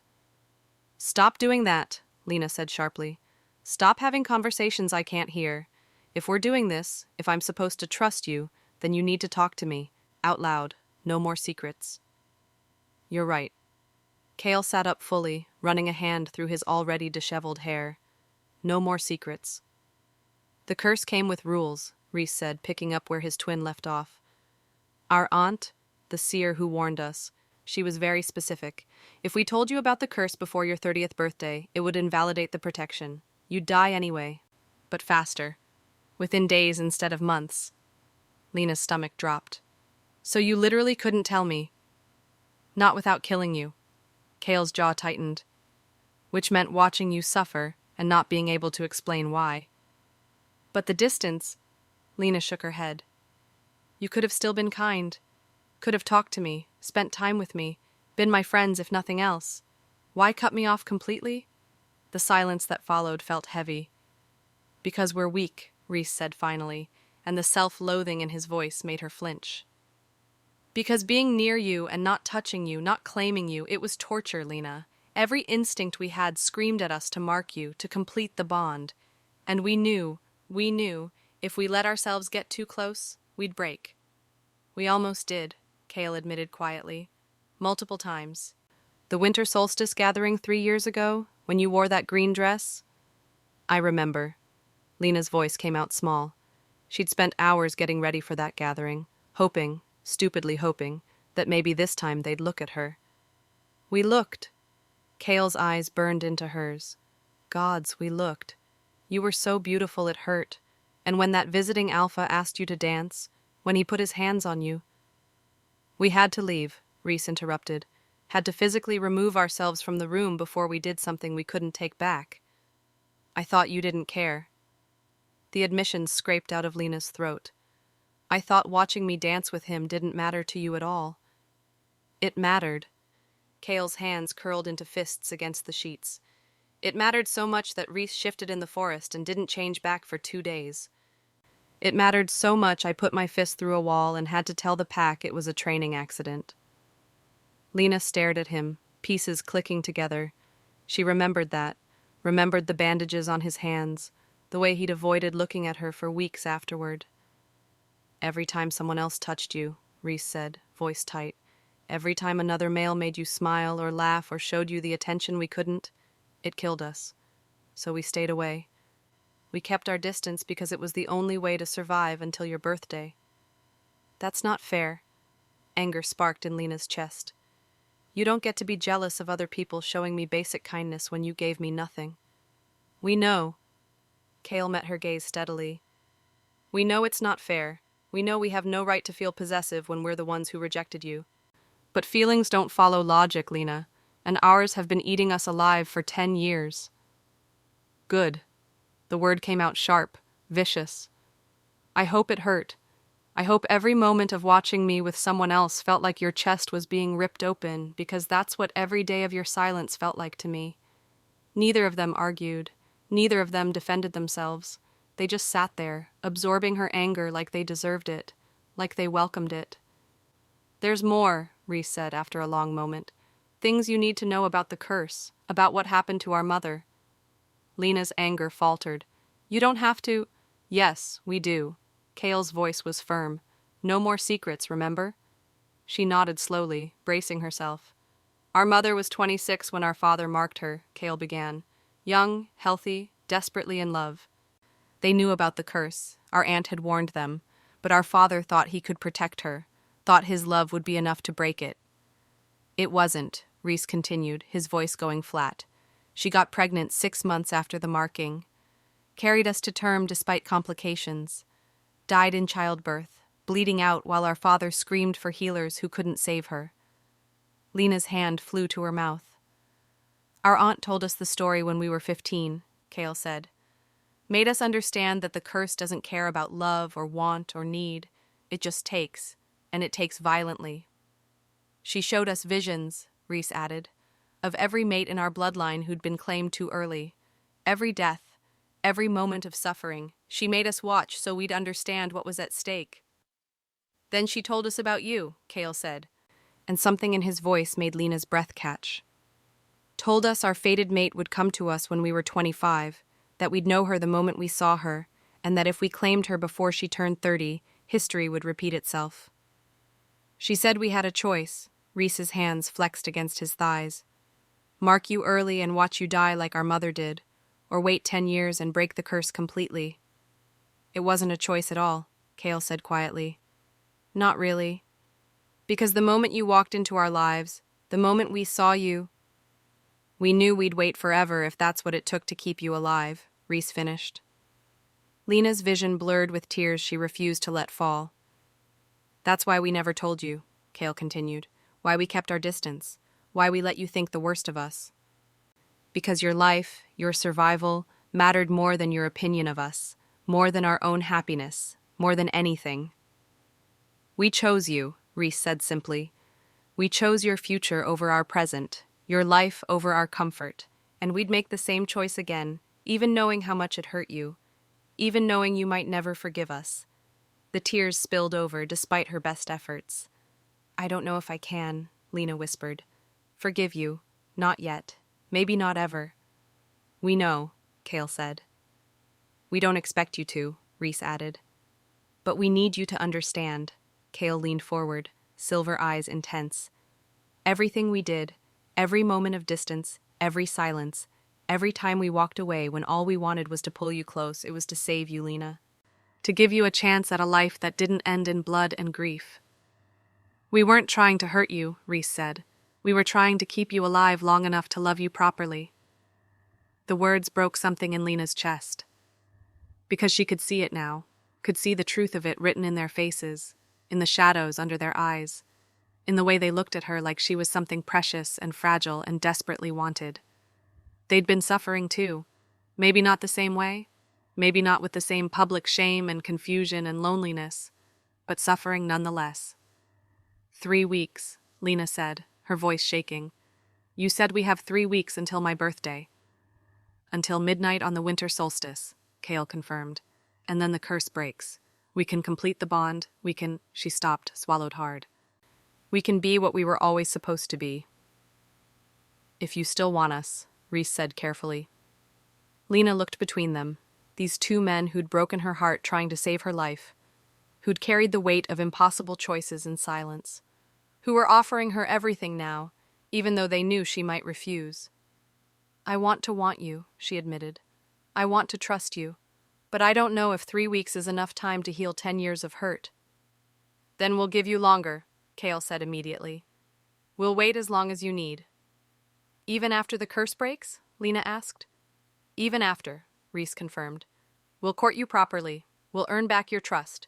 "Stop doing that," Lena said sharply. "Stop having conversations I can't hear. If we're doing this, if I'm supposed to trust you, then you need to talk to me, out loud, no more secrets." "You're right." Kale sat up fully, running a hand through his already disheveled hair. "No more secrets." "The curse came with rules," Reese said, picking up where his twin left off. "Our aunt, the seer who warned us, she was very specific. If we told you about the curse before your 30th birthday, it would invalidate the protection. You'd die anyway, but faster. Within days instead of months." Lena's stomach dropped. "So you literally couldn't tell me?" "Not without killing you." Kale's jaw tightened. "Which meant watching you suffer and not being able to explain why." "But the distance—" Lena shook her head. "You could have still been kind. Could have talked to me, spent time with me, been my friends if nothing else. Why cut me off completely?" The silence that followed felt heavy. "Because we're weak," Reese said finally, and the self-loathing in his voice made her flinch. "Because being near you and not touching you, not claiming you, it was torture, Lena. Every instinct we had screamed at us to mark you, to complete the bond. And we knew, if we let ourselves get too close, we'd break." "We almost did," Kale admitted quietly. "Multiple times. The winter solstice gathering 3 years ago, when you wore that green dress?" "I remember." Lena's voice came out small. She'd spent hours getting ready for that gathering, hoping, stupidly hoping, that maybe this time they'd look at her. "We looked." Kale's eyes burned into hers. "Gods, we looked. You were so beautiful it hurt. And when that visiting alpha asked you to dance, when he put his hands on you—" "We had to leave," Reese interrupted. Had to physically remove ourselves from the room before we did something we couldn't take back. I thought you didn't care. The admission scraped out of Lena's throat. I thought watching me dance with him didn't matter to you at all. It mattered. Cale's hands curled into fists against the sheets. It mattered so much that Reese shifted in the forest and didn't change back for 2 days. It mattered so much I put my fist through a wall and had to tell the pack it was a training accident. Lena stared at him, pieces clicking together. She remembered that, remembered the bandages on his hands, the way he'd avoided looking at her for weeks afterward. Every time someone else touched you, Reese said, voice tight. Every time another male made you smile or laugh or showed you the attention we couldn't, it killed us. So we stayed away. We kept our distance because it was the only way to survive until your birthday. That's not fair. Anger sparked in Lena's chest. You don't get to be jealous of other people showing me basic kindness when you gave me nothing. We know. Cale met her gaze steadily. We know it's not fair. We know we have no right to feel possessive when we're the ones who rejected you. But feelings don't follow logic, Lena, and ours have been eating us alive for 10 years. Good. The word came out sharp, vicious. I hope it hurt. I hope every moment of watching me with someone else felt like your chest was being ripped open, because that's what every day of your silence felt like to me. Neither of them argued. Neither of them defended themselves. They just sat there, absorbing her anger like they deserved it, like they welcomed it. There's more, Reese said after a long moment. Things you need to know about the curse, about what happened to our mother. Lena's anger faltered. You don't have to. Yes, we do. Cale's voice was firm. No more secrets, remember? She nodded slowly, bracing herself. Our mother was 26 when our father marked her, Cale began. Young, healthy, desperately in love. They knew about the curse. Our aunt had warned them. But our father thought he could protect her, thought his love would be enough to break it. It wasn't, Reese continued, his voice going flat. She got pregnant 6 months after the marking. Carried us to term despite complications. Died in childbirth, bleeding out while our father screamed for healers who couldn't save her. Lena's hand flew to her mouth. Our aunt told us the story when we were 15, Cale said. Made us understand that the curse doesn't care about love or want or need. It just takes, and it takes violently. She showed us visions, Reese added, of every mate in our bloodline who'd been claimed too early. Every death, every moment of suffering. She made us watch so we'd understand what was at stake. Then she told us about you, Cale said, and something in his voice made Lena's breath catch. Told us our fated mate would come to us when we were 25, that we'd know her the moment we saw her, and that if we claimed her before she turned 30, history would repeat itself. She said we had a choice. Reese's hands flexed against his thighs. Mark you early and watch you die like our mother did, or wait 10 years and break the curse completely. It wasn't a choice at all, Cale said quietly. Not really. Because the moment you walked into our lives, the moment we saw you, we knew we'd wait forever if that's what it took to keep you alive, Reese finished. Lena's vision blurred with tears she refused to let fall. That's why we never told you, Cale continued. Why we kept our distance. Why we let you think the worst of us. Because your life, your survival, mattered more than your opinion of us, more than our own happiness, more than anything. We chose you, Reese said simply. We chose your future over our present, your life over our comfort, and we'd make the same choice again, even knowing how much it hurt you, even knowing you might never forgive us. The tears spilled over despite her best efforts. I don't know if I can, Lena whispered. Forgive you. Not yet. Maybe not ever. We know, Cale said. We don't expect you to, Reese added. But we need you to understand. Cale leaned forward, silver eyes intense. Everything we did, every moment of distance, every silence, every time we walked away when all we wanted was to pull you close, it was to save you, Lena. To give you a chance at a life that didn't end in blood and grief. We weren't trying to hurt you, Reese said. We were trying to keep you alive long enough to love you properly. The words broke something in Lena's chest. Because she could see it now, could see the truth of it written in their faces, in the shadows under their eyes. in the way they looked at her like she was something precious and fragile and desperately wanted. They'd been suffering too. Maybe not the same way, maybe not with the same public shame and confusion and loneliness, but suffering nonetheless. 3 weeks, Lena said, her voice shaking. You said we have 3 weeks until my birthday. Until midnight on the winter solstice, Kale confirmed. And then the curse breaks. We can complete the bond, she stopped, swallowed hard. We can be what we were always supposed to be. If you still want us, Reese said carefully. Lena looked between them, these 2 men who'd broken her heart trying to save her life, who'd carried the weight of impossible choices in silence, who were offering her everything now, even though they knew she might refuse. I want to want you, she admitted. I want to trust you, but I don't know if 3 weeks is enough time to heal 10 years of hurt. Then we'll give you longer, Kale said immediately. We'll wait as long as you need. Even after the curse breaks? Lena asked. Even after, Reese confirmed. We'll court you properly. We'll earn back your trust.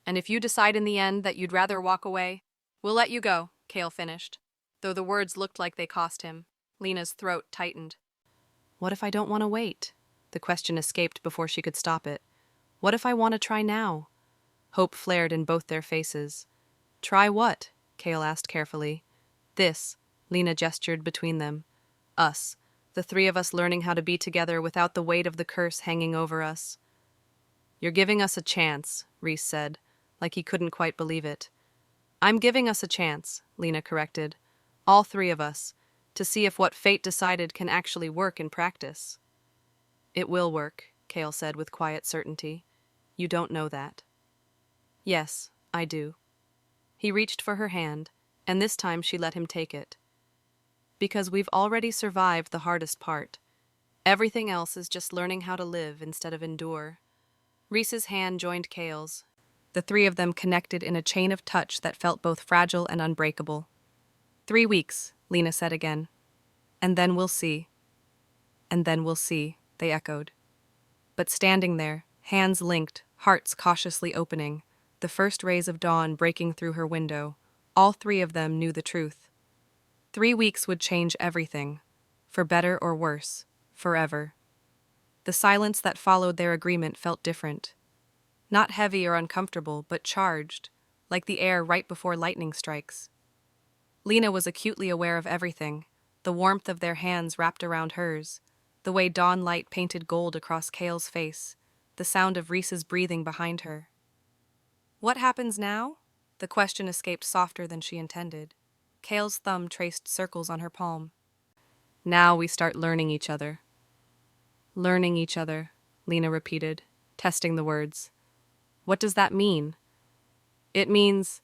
And if you decide in the end that you'd rather walk away, we'll let you go, Kale finished. Though the words looked like they cost him, Lena's throat tightened. What if I don't want to wait? The question escaped before she could stop it. What if I want to try now? Hope flared in both their faces. Try what? Kale asked carefully. This, Lena gestured between them. Us, the 3 of us learning how to be together without the weight of the curse hanging over us. You're giving us a chance, Reese said, like he couldn't quite believe it. I'm giving us a chance, Lena corrected. All 3 of us, to see if what fate decided can actually work in practice. It will work, Kale said with quiet certainty. You don't know that. Yes, I do. He reached for her hand, and this time she let him take it. Because we've already survived the hardest part. Everything else is just learning how to live instead of endure. Reese's hand joined Kale's. The 3 of them connected in a chain of touch that felt both fragile and unbreakable. 3 weeks, Lena said again. And then we'll see. And then we'll see, they echoed. But standing there, hands linked, hearts cautiously opening, the first rays of dawn breaking through her window, all 3 of them knew the truth. 3 weeks would change everything, for better or worse, forever. The silence that followed their agreement felt different. Not heavy or uncomfortable, but charged, like the air right before lightning strikes. Lena was acutely aware of everything, the warmth of their hands wrapped around hers, the way dawn light painted gold across Kale's face, the sound of Reese's breathing behind her. What happens now? The question escaped softer than she intended. Kale's thumb traced circles on her palm. Now we start learning each other. Learning each other, Lena repeated, testing the words. What does that mean? It means...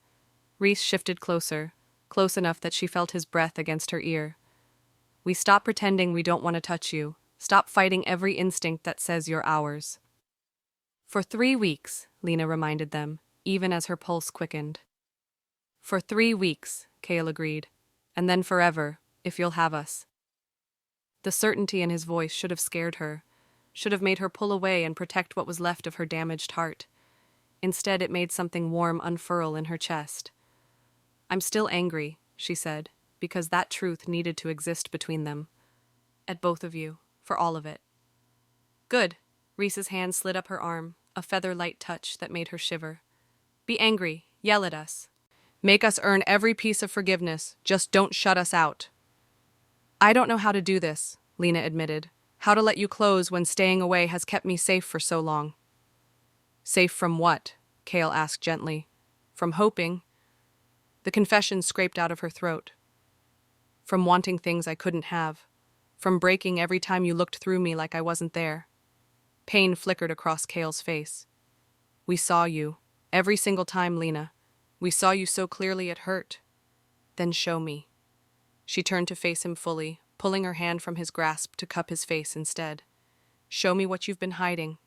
Reese shifted closer, close enough that she felt his breath against her ear. We stop pretending we don't want to touch you. Stop fighting every instinct that says you're ours. For 3 weeks, Lena reminded them, even as her pulse quickened. For 3 weeks, Kale agreed, and then forever, if you'll have us. The certainty in his voice should have scared her, should have made her pull away and protect what was left of her damaged heart. Instead, it made something warm unfurl in her chest. I'm still angry, she said, because that truth needed to exist between them. At both of you, for all of it. Good. Reese's hand slid up her arm, a feather-light touch that made her shiver. Be angry, yell at us. Make us earn every piece of forgiveness, just don't shut us out. I don't know how to do this, Lena admitted. How to let you close when staying away has kept me safe for so long. Safe from what? Kale asked gently. From hoping. The confession scraped out of her throat. From wanting things I couldn't have. From breaking every time you looked through me like I wasn't there. Pain flickered across Kale's face. We saw you. Every single time, Lena. We saw you so clearly it hurt. Then show me. She turned to face him fully, pulling her hand from his grasp to cup his face instead. Show me what you've been hiding,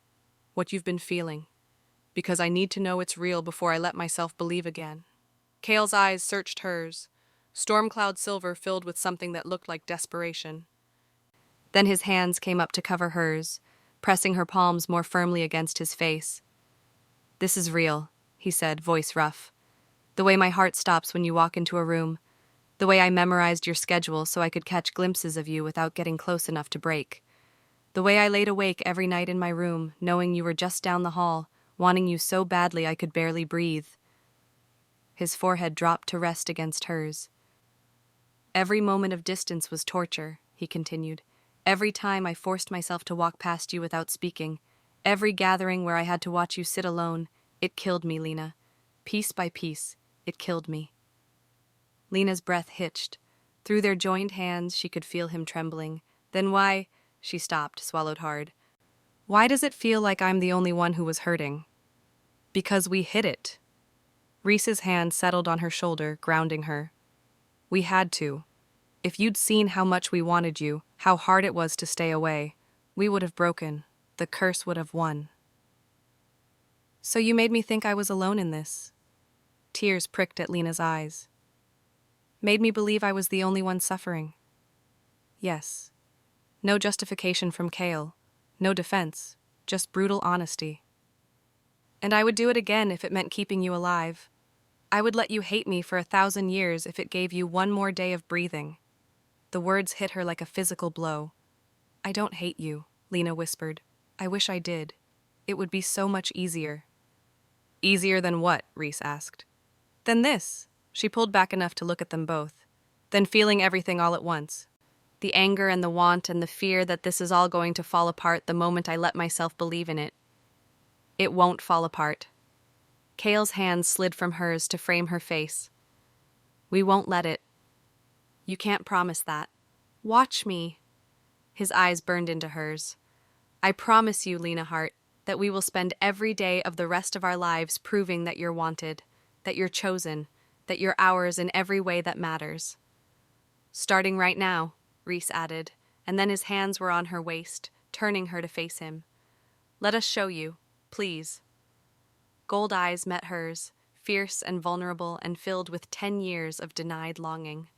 what you've been feeling, because I need to know it's real before I let myself believe again. Kale's eyes searched hers, storm cloud silver filled with something that looked like desperation. Then his hands came up to cover hers, pressing her palms more firmly against his face. This is real, he said, voice rough. The way my heart stops when you walk into a room. The way I memorized your schedule so I could catch glimpses of you without getting close enough to break. The way I laid awake every night in my room, knowing you were just down the hall, wanting you so badly I could barely breathe. His forehead dropped to rest against hers. Every moment of distance was torture, he continued. Every time I forced myself to walk past you without speaking, every gathering where I had to watch you sit alone, it killed me, Lena. Piece by piece, it killed me. Lena's breath hitched. Through their joined hands, she could feel him trembling. Then why? She stopped, swallowed hard. Why does it feel like I'm the only one who was hurting? Because we hid it. Reese's hand settled on her shoulder, grounding her. We had to. If you'd seen how much we wanted you, how hard it was to stay away, we would have broken. The curse would have won. So you made me think I was alone in this. Tears pricked at Lena's eyes. Made me believe I was the only one suffering. Yes. No justification from Cale. No defense. Just brutal honesty. And I would do it again if it meant keeping you alive. I would let you hate me for 1,000 years if it gave you one more day of breathing. The words hit her like a physical blow. I don't hate you, Lena whispered. I wish I did. It would be so much easier. Easier than what? Reese asked. Than this. She pulled back enough to look at them both. Then feeling everything all at once. The anger and the want and the fear that this is all going to fall apart the moment I let myself believe in it. It won't fall apart. Cale's hand slid from hers to frame her face. We won't let it. You can't promise that. Watch me. His eyes burned into hers. I promise you, Lena Hart, that we will spend every day of the rest of our lives proving that you're wanted, that you're chosen, that you're ours in every way that matters. Starting right now, Reese added, and then his hands were on her waist, turning her to face him. Let us show you, please. Gold eyes met hers, fierce and vulnerable and filled with 10 years of denied longing.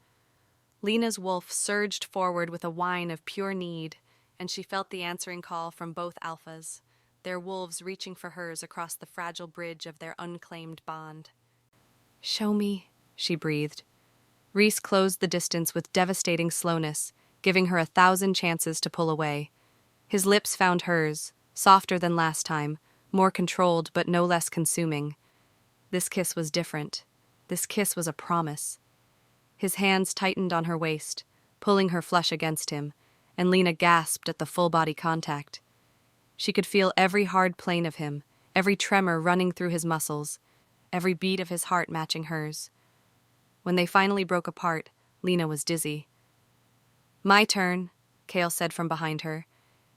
Lena's wolf surged forward with a whine of pure need, and she felt the answering call from both alphas, their wolves reaching for hers across the fragile bridge of their unclaimed bond. Show me, she breathed. Reese closed the distance with devastating slowness, giving her 1,000 chances to pull away. His lips found hers, softer than last time, more controlled but no less consuming. This kiss was different. This kiss was a promise. His hands tightened on her waist, pulling her flush against him, and Lena gasped at the full-body contact. She could feel every hard plane of him, every tremor running through his muscles, every beat of his heart matching hers. When they finally broke apart, Lena was dizzy. My turn, Cale said from behind her,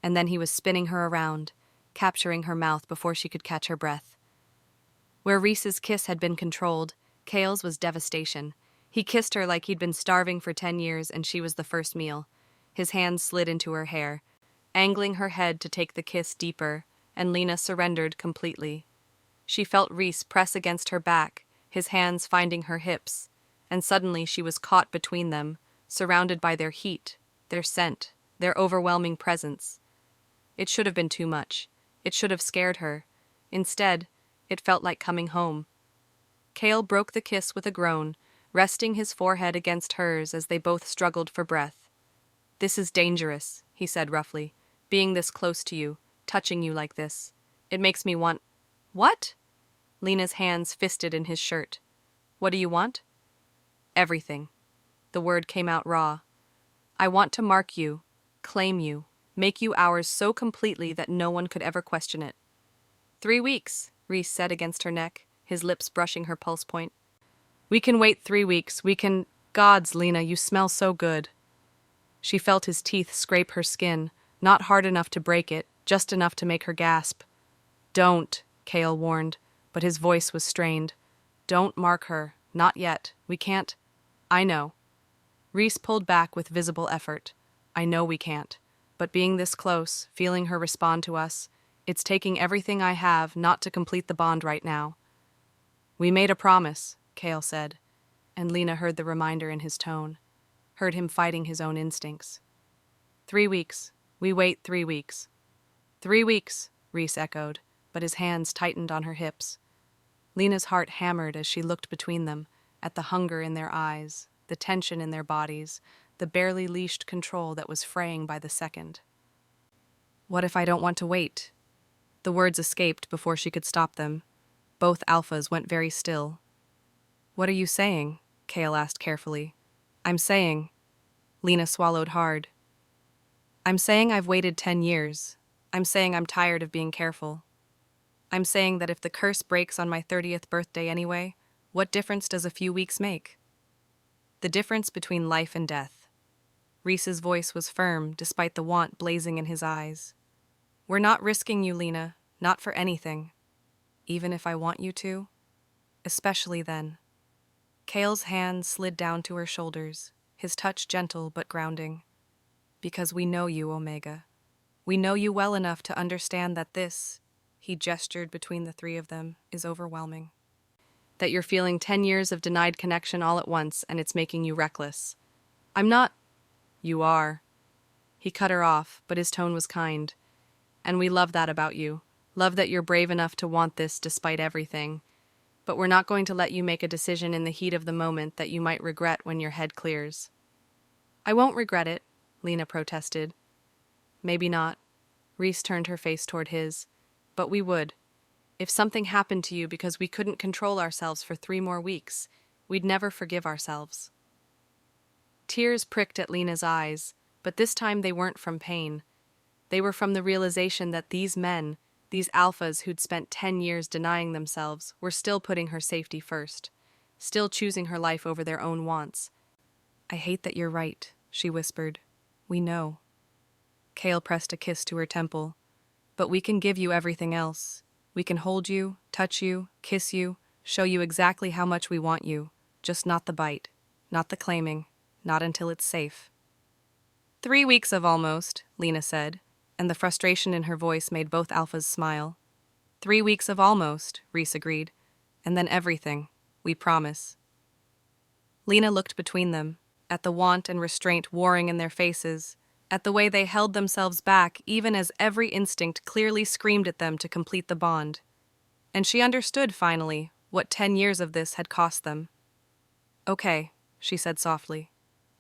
and then he was spinning her around, capturing her mouth before she could catch her breath. Where Reese's kiss had been controlled, Cale's was devastation. He kissed her like he'd been starving for 10 years and she was the first meal. His hands slid into her hair, angling her head to take the kiss deeper, and Lena surrendered completely. She felt Reese press against her back, his hands finding her hips, and suddenly she was caught between them, surrounded by their heat, their scent, their overwhelming presence. It should have been too much. It should have scared her. Instead, it felt like coming home. Cale broke the kiss with a groan, resting his forehead against hers as they both struggled for breath. This is dangerous, he said roughly, being this close to you, touching you like this. It makes me want... What? Lena's hands fisted in his shirt. What do you want? Everything. The word came out raw. I want to mark you, claim you, make you ours so completely that no one could ever question it. 3 weeks, Reese said against her neck, his lips brushing her pulse point. We can wait 3 weeks. We can... Gods, Lena, you smell so good. She felt his teeth scrape her skin, not hard enough to break it, just enough to make her gasp. Don't, Cale warned, but his voice was strained. Don't mark her. Not yet. We can't... I know. Reese pulled back with visible effort. I know we can't. But being this close, feeling her respond to us, it's taking everything I have not to complete the bond right now. We made a promise, Cale said, and Lena heard the reminder in his tone, heard him fighting his own instincts. 3 weeks. We wait 3 weeks. 3 weeks, Reese echoed, but his hands tightened on her hips. Lena's heart hammered as she looked between them, at the hunger in their eyes, the tension in their bodies, the barely leashed control that was fraying by the second. What if I don't want to wait? The words escaped before she could stop them. Both alphas went very still. What are you saying? Kale asked carefully. I'm saying. Lena swallowed hard. I'm saying I've waited 10 years. I'm saying I'm tired of being careful. I'm saying that if the curse breaks on my 30th birthday anyway, what difference does a few weeks make? The difference between life and death. Reese's voice was firm, despite the want blazing in his eyes. We're not risking you, Lena, not for anything. Even if I want you to. Especially then. Kale's hand slid down to her shoulders, his touch gentle but grounding. Because we know you, Omega. We know you well enough to understand that this, he gestured between the three of them, is overwhelming. That you're feeling 10 years of denied connection all at once and it's making you reckless. I'm not. You are. He cut her off, but his tone was kind. And we love that about you. Love that you're brave enough to want this despite everything. But we're not going to let you make a decision in the heat of the moment that you might regret when your head clears. I won't regret it, Lena protested. Maybe not. Reese turned her face toward his. But we would. If something happened to you because we couldn't control ourselves for 3 more weeks, we'd never forgive ourselves. Tears pricked at Lena's eyes, but this time they weren't from pain. They were from the realization that these men, these alphas who'd spent 10 years denying themselves, were still putting her safety first, still choosing her life over their own wants. I hate that you're right, she whispered. We know. Kale pressed a kiss to her temple. But we can give you everything else. We can hold you, touch you, kiss you, show you exactly how much we want you, just not the bite, not the claiming, not until it's safe. 3 weeks of almost, Lena said, and the frustration in her voice made both alphas smile. 3 weeks of almost, Reese agreed, and then everything, we promise. Lena looked between them, at the want and restraint warring in their faces, at the way they held themselves back even as every instinct clearly screamed at them to complete the bond. And she understood, finally, what 10 years of this had cost them. Okay, she said softly.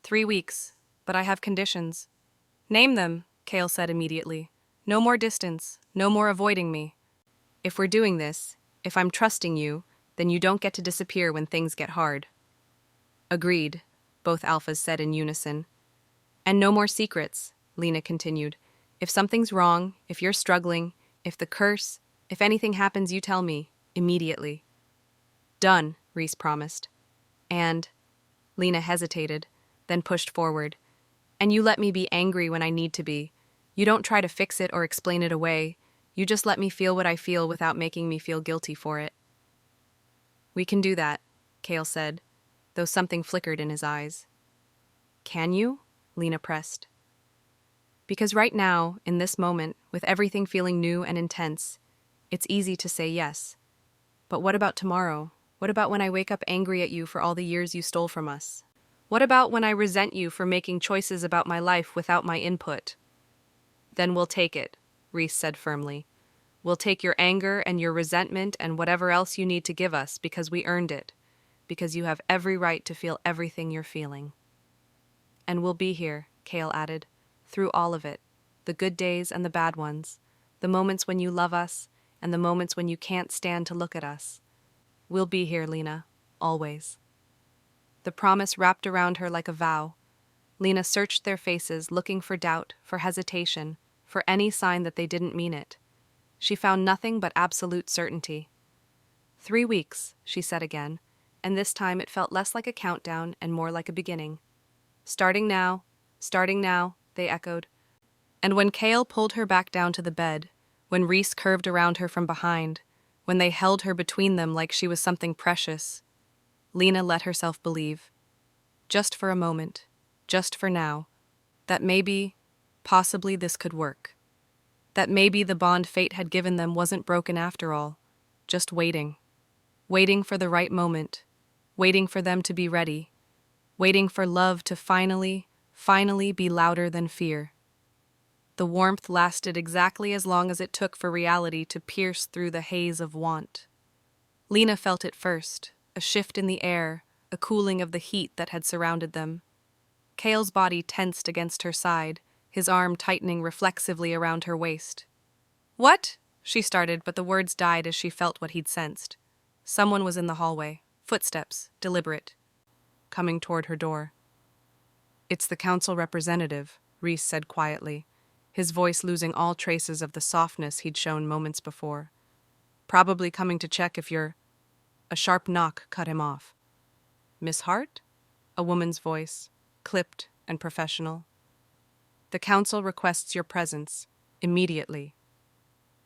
3 weeks, but I have conditions. Name them, Kale said immediately. No more distance, no more avoiding me. If we're doing this, if I'm trusting you, then you don't get to disappear when things get hard. Agreed, both alphas said in unison. And no more secrets, Lena continued. If something's wrong, if you're struggling, if the curse, if anything happens, you tell me, immediately. Done, Reese promised. And, Lena hesitated, then pushed forward. And you let me be angry when I need to be. You don't try to fix it or explain it away. You just let me feel what I feel without making me feel guilty for it. We can do that, Kale said, though something flickered in his eyes. Can you? Lena pressed. Because right now, in this moment, with everything feeling new and intense, it's easy to say yes. But what about tomorrow? What about when I wake up angry at you for all the years you stole from us? What about when I resent you for making choices about my life without my input? Then we'll take it, Reese said firmly. We'll take your anger and your resentment and whatever else you need to give us because we earned it, because you have every right to feel everything you're feeling. And we'll be here, Kale added, through all of it, the good days and the bad ones, the moments when you love us and the moments when you can't stand to look at us. We'll be here, Lena, always. The promise wrapped around her like a vow. Lena searched their faces, looking for doubt, for hesitation, for any sign that they didn't mean it. She found nothing but absolute certainty. 3 weeks, she said again, and this time it felt less like a countdown and more like a beginning. Starting now, they echoed. And when Kale pulled her back down to the bed, when Reese curved around her from behind, when they held her between them like she was something precious, Lena let herself believe, just for a moment, just for now, that maybe, possibly this could work. That maybe the bond fate had given them wasn't broken after all, just waiting. Waiting for the right moment, waiting for them to be ready, waiting for love to finally be louder than fear. The warmth lasted exactly as long as it took for reality to pierce through the haze of want. Lena felt it first, a shift in the air, a cooling of the heat that had surrounded them. Kale's body tensed against her side, his arm tightening reflexively around her waist. "What?" she started, but the words died as she felt what he'd sensed. Someone was in the hallway, footsteps, deliberate, coming toward her door. "It's the council representative," Reese said quietly, his voice losing all traces of the softness he'd shown moments before. "Probably coming to check if you're—" A sharp knock cut him off. "Miss Hart?" A woman's voice, clipped and professional. "The council requests your presence, immediately."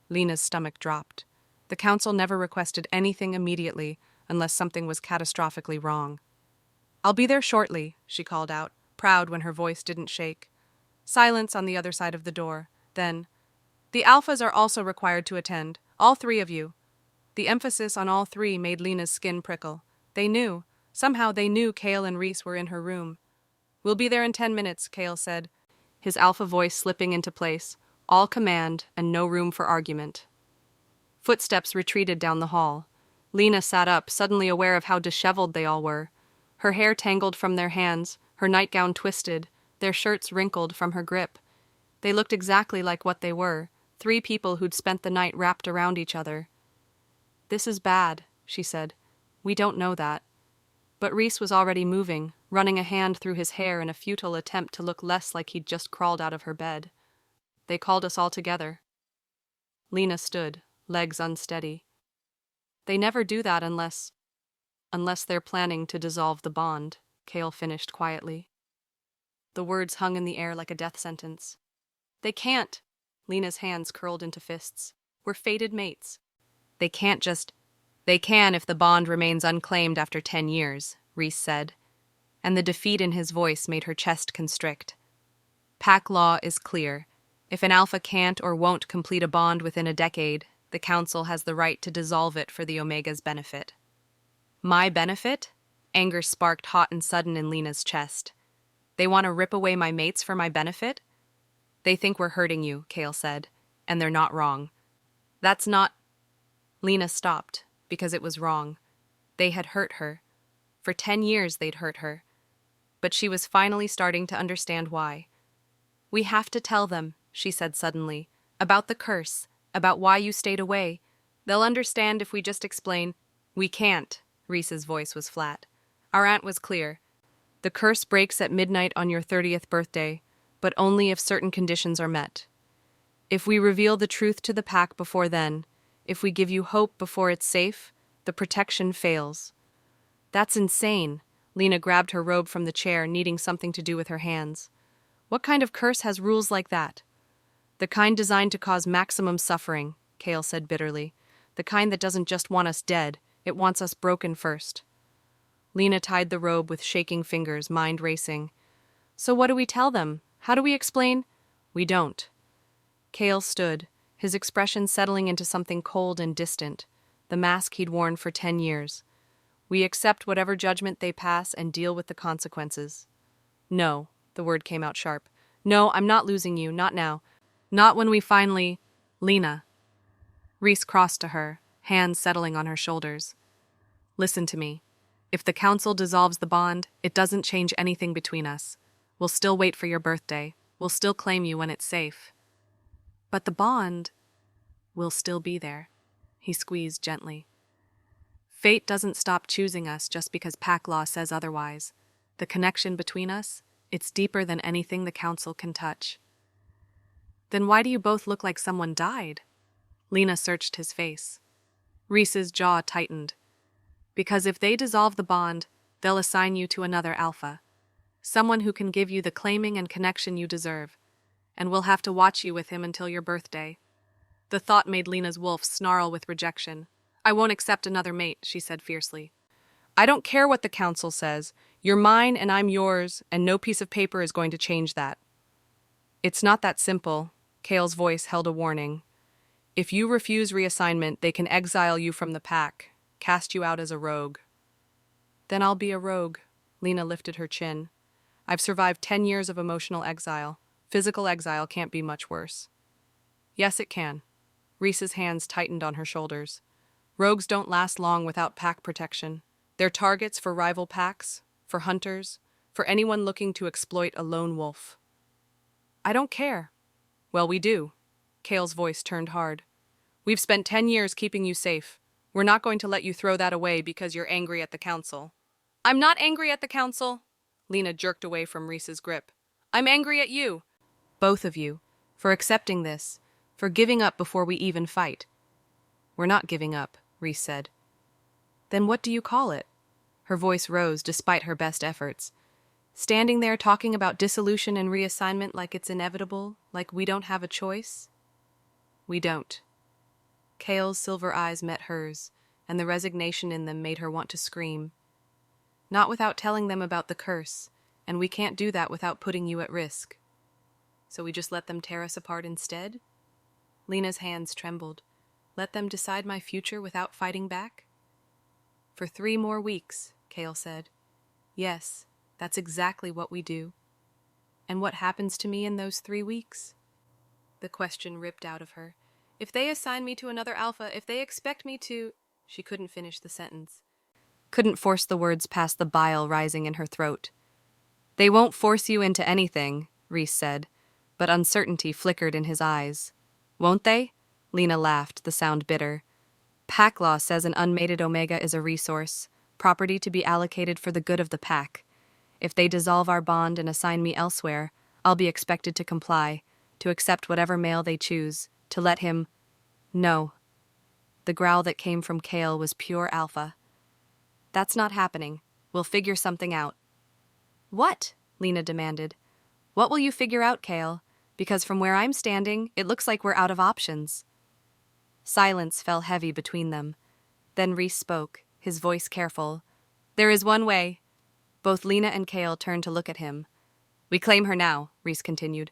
Lena's stomach dropped. The council never requested anything immediately unless something was catastrophically wrong. "I'll be there shortly," she called out, proud when her voice didn't shake. Silence on the other side of the door. Then, "The alphas are also required to attend, all three of you." The emphasis on all three made Lena's skin prickle. They knew. Somehow they knew Kale and Reese were in her room. "We'll be there in 10 minutes, Kale said, his alpha voice slipping into place, all command and no room for argument. Footsteps retreated down the hall. Lena sat up, suddenly aware of how disheveled they all were. Her hair tangled from their hands, her nightgown twisted, their shirts wrinkled from her grip. They looked exactly like what they were, 3 people who'd spent the night wrapped around each other. "This is bad," she said. "We don't know that." But Reese was already moving, running a hand through his hair in a futile attempt to look less like he'd just crawled out of her bed. "They called us all together." Lena stood, legs unsteady. "They never do that unless they're planning to dissolve the bond," Kale finished quietly. The words hung in the air like a death sentence. "They can't." Lena's hands curled into fists. "We're fated mates." "They can't just—" "They can if the bond remains unclaimed after 10 years, Reese said, and the defeat in his voice made her chest constrict. "Pack law is clear. If an alpha can't or won't complete a bond within a decade, the council has the right to dissolve it for the Omega's benefit." "My benefit?" Anger sparked hot and sudden in Lena's chest. "They want to rip away my mates for my benefit?" "They think we're hurting you," Kale said, "and they're not wrong." "That's not—" Lena stopped, because it was wrong. They had hurt her. For 10 years they'd hurt her. But she was finally starting to understand why. "We have to tell them," she said suddenly, "about the curse, about why you stayed away. They'll understand if we just explain—" "We can't," Reese's voice was flat. "Our aunt was clear. The curse breaks at midnight on your 30th birthday, but only if certain conditions are met. If we reveal the truth to the pack before then, if we give you hope before it's safe, the protection fails." "That's insane." Lena grabbed her robe from the chair, needing something to do with her hands. "What kind of curse has rules like that?" "The kind designed to cause maximum suffering," Kale said bitterly. "The kind that doesn't just want us dead, it wants us broken first." Lena tied the robe with shaking fingers, mind racing. "So what do we tell them? How do we explain—" "We don't." Kale stood, his expression settling into something cold and distant, the mask he'd worn for 10 years. "We accept whatever judgment they pass and deal with the consequences." "No," the word came out sharp. "No, I'm not losing you, not now. Not when we finally—" "Lena." Reese crossed to her, hands settling on her shoulders. "Listen to me. If the council dissolves the bond, it doesn't change anything between us. We'll still wait for your birthday. We'll still claim you when it's safe." "But the bond—" "Will still be there," he squeezed gently. "Fate doesn't stop choosing us just because pack law says otherwise. The connection between us, it's deeper than anything the council can touch." "Then why do you both look like someone died?" Lena searched his face. Reese's jaw tightened. "Because if they dissolve the bond, they'll assign you to another alpha. Someone who can give you the claiming and connection you deserve. And we'll have to watch you with him until your birthday." The thought made Lena's wolf snarl with rejection. "I won't accept another mate," she said fiercely. "I don't care what the council says. You're mine and I'm yours, and no piece of paper is going to change that." "It's not that simple," Kale's voice held a warning. "If you refuse reassignment, they can exile you from the pack, cast you out as a rogue." "Then I'll be a rogue." Lena lifted her chin. "I've survived 10 years of emotional exile. Physical exile can't be much worse." "Yes, it can." Reese's hands tightened on her shoulders. Rogues don't last long without pack protection. They're targets for rival packs, for hunters, for anyone looking to exploit a lone wolf. I don't care. Well, we do. Kale's voice turned hard. We've spent 10 years keeping you safe. We're not going to let you throw that away because you're angry at the council. I'm not angry at the council. Lena jerked away from Reese's grip. I'm angry at you. Both of you. For accepting this. For giving up before we even fight. We're not giving up, Reese said. Then what do you call it? Her voice rose despite her best efforts. Standing there talking about dissolution and reassignment like it's inevitable, like we don't have a choice? We don't. Kale's silver eyes met hers, and the resignation in them made her want to scream. Not without telling them about the curse, and we can't do that without putting you at risk. So we just let them tear us apart instead? Lena's hands trembled. Let them decide my future without fighting back? For 3 more weeks, Kale said. Yes, that's exactly what we do. And what happens to me in those 3 weeks? The question ripped out of her. If they assign me to another alpha, if they expect me to... She couldn't finish the sentence. Couldn't force the words past the bile rising in her throat. They won't force you into anything, Reese said, but uncertainty flickered in his eyes. Won't they? Lena laughed, the sound bitter. Pack law says an unmated Omega is a resource, property to be allocated for the good of the pack. If they dissolve our bond and assign me elsewhere, I'll be expected to comply, to accept whatever male they choose, to let him... No. The growl that came from Kale was pure alpha. That's not happening. We'll figure something out. What? Lena demanded. What will you figure out, Kale? Because from where I'm standing, it looks like we're out of options. Silence fell heavy between them. Then Reese spoke, his voice careful. There is one way. Both Lena and Kale turned to look at him. We claim her now, Reese continued.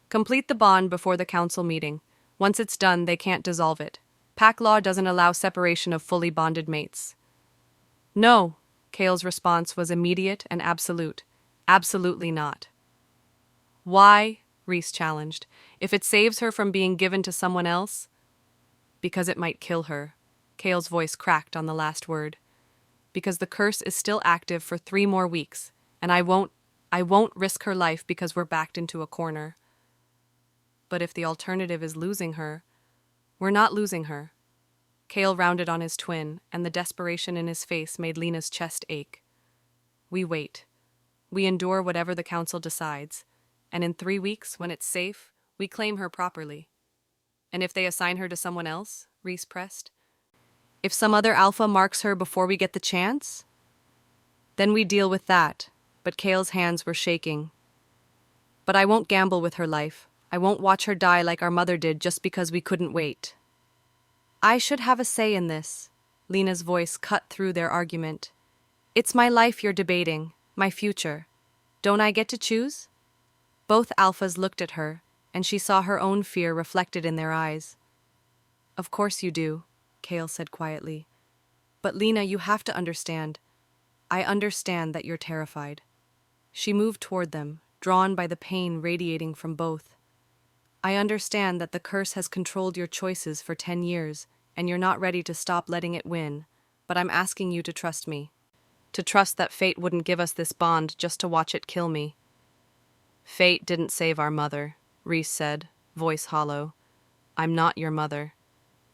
Complete the bond before the council meeting. Once it's done, they can't dissolve it. Pack law doesn't allow separation of fully bonded mates. No, Kale's response was immediate and absolute. Absolutely not. Why? Reese challenged. If it saves her from being given to someone else? Because it might kill her. Kale's voice cracked on the last word. Because the curse is still active for 3 more weeks, and I won't risk her life because we're backed into a corner. But if the alternative is losing her, we're not losing her. Kale rounded on his twin, and the desperation in his face made Lena's chest ache. We wait. We endure whatever the council decides, and in 3 weeks, when it's safe, we claim her properly. And if they assign her to someone else, Reese pressed, if some other alpha marks her before we get the chance? Then we deal with that, but Kale's hands were shaking. But I won't gamble with her life. I won't watch her die like our mother did just because we couldn't wait. I should have a say in this, Lena's voice cut through their argument. It's my life you're debating, my future. Don't I get to choose? Both alphas looked at her, and she saw her own fear reflected in their eyes. Of course you do, Kale said quietly. But Lena, you have to understand. I understand that you're terrified. She moved toward them, drawn by the pain radiating from both. I understand that the curse has controlled your choices for 10 years, and you're not ready to stop letting it win, but I'm asking you to trust me. To trust that fate wouldn't give us this bond just to watch it kill me. Fate didn't save our mother, Reese said, voice hollow. I'm not your mother.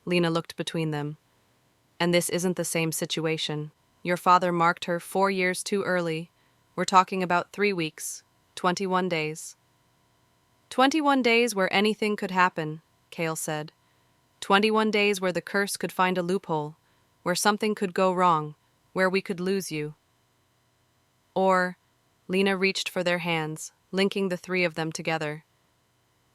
Lena looked between them. And this isn't the same situation. Your father marked her 4 years too early. We're talking about 3 weeks, 21 days. 21 days where anything could happen, Kale said. 21 days where the curse could find a loophole, where something could go wrong, where we could lose you. Or, Lena reached for their hands, linking the 3 of them together.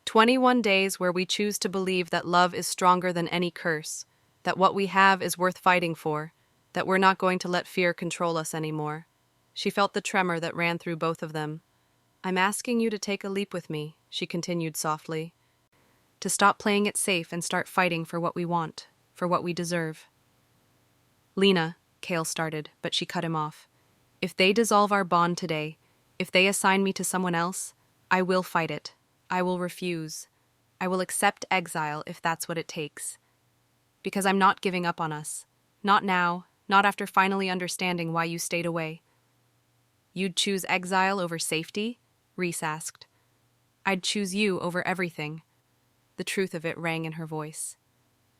21 days where we choose to believe that love is stronger than any curse, that what we have is worth fighting for, that we're not going to let fear control us anymore. She felt the tremor that ran through both of them. I'm asking you to take a leap with me, she continued softly. To stop playing it safe and start fighting for what we want, for what we deserve. Lena, Kale started, but she cut him off. If they dissolve our bond today, if they assign me to someone else, I will fight it. I will refuse. I will accept exile if that's what it takes. Because I'm not giving up on us. Not now, not after finally understanding why you stayed away. You'd choose exile over safety? Reese asked. I'd choose you over everything. The truth of it rang in her voice.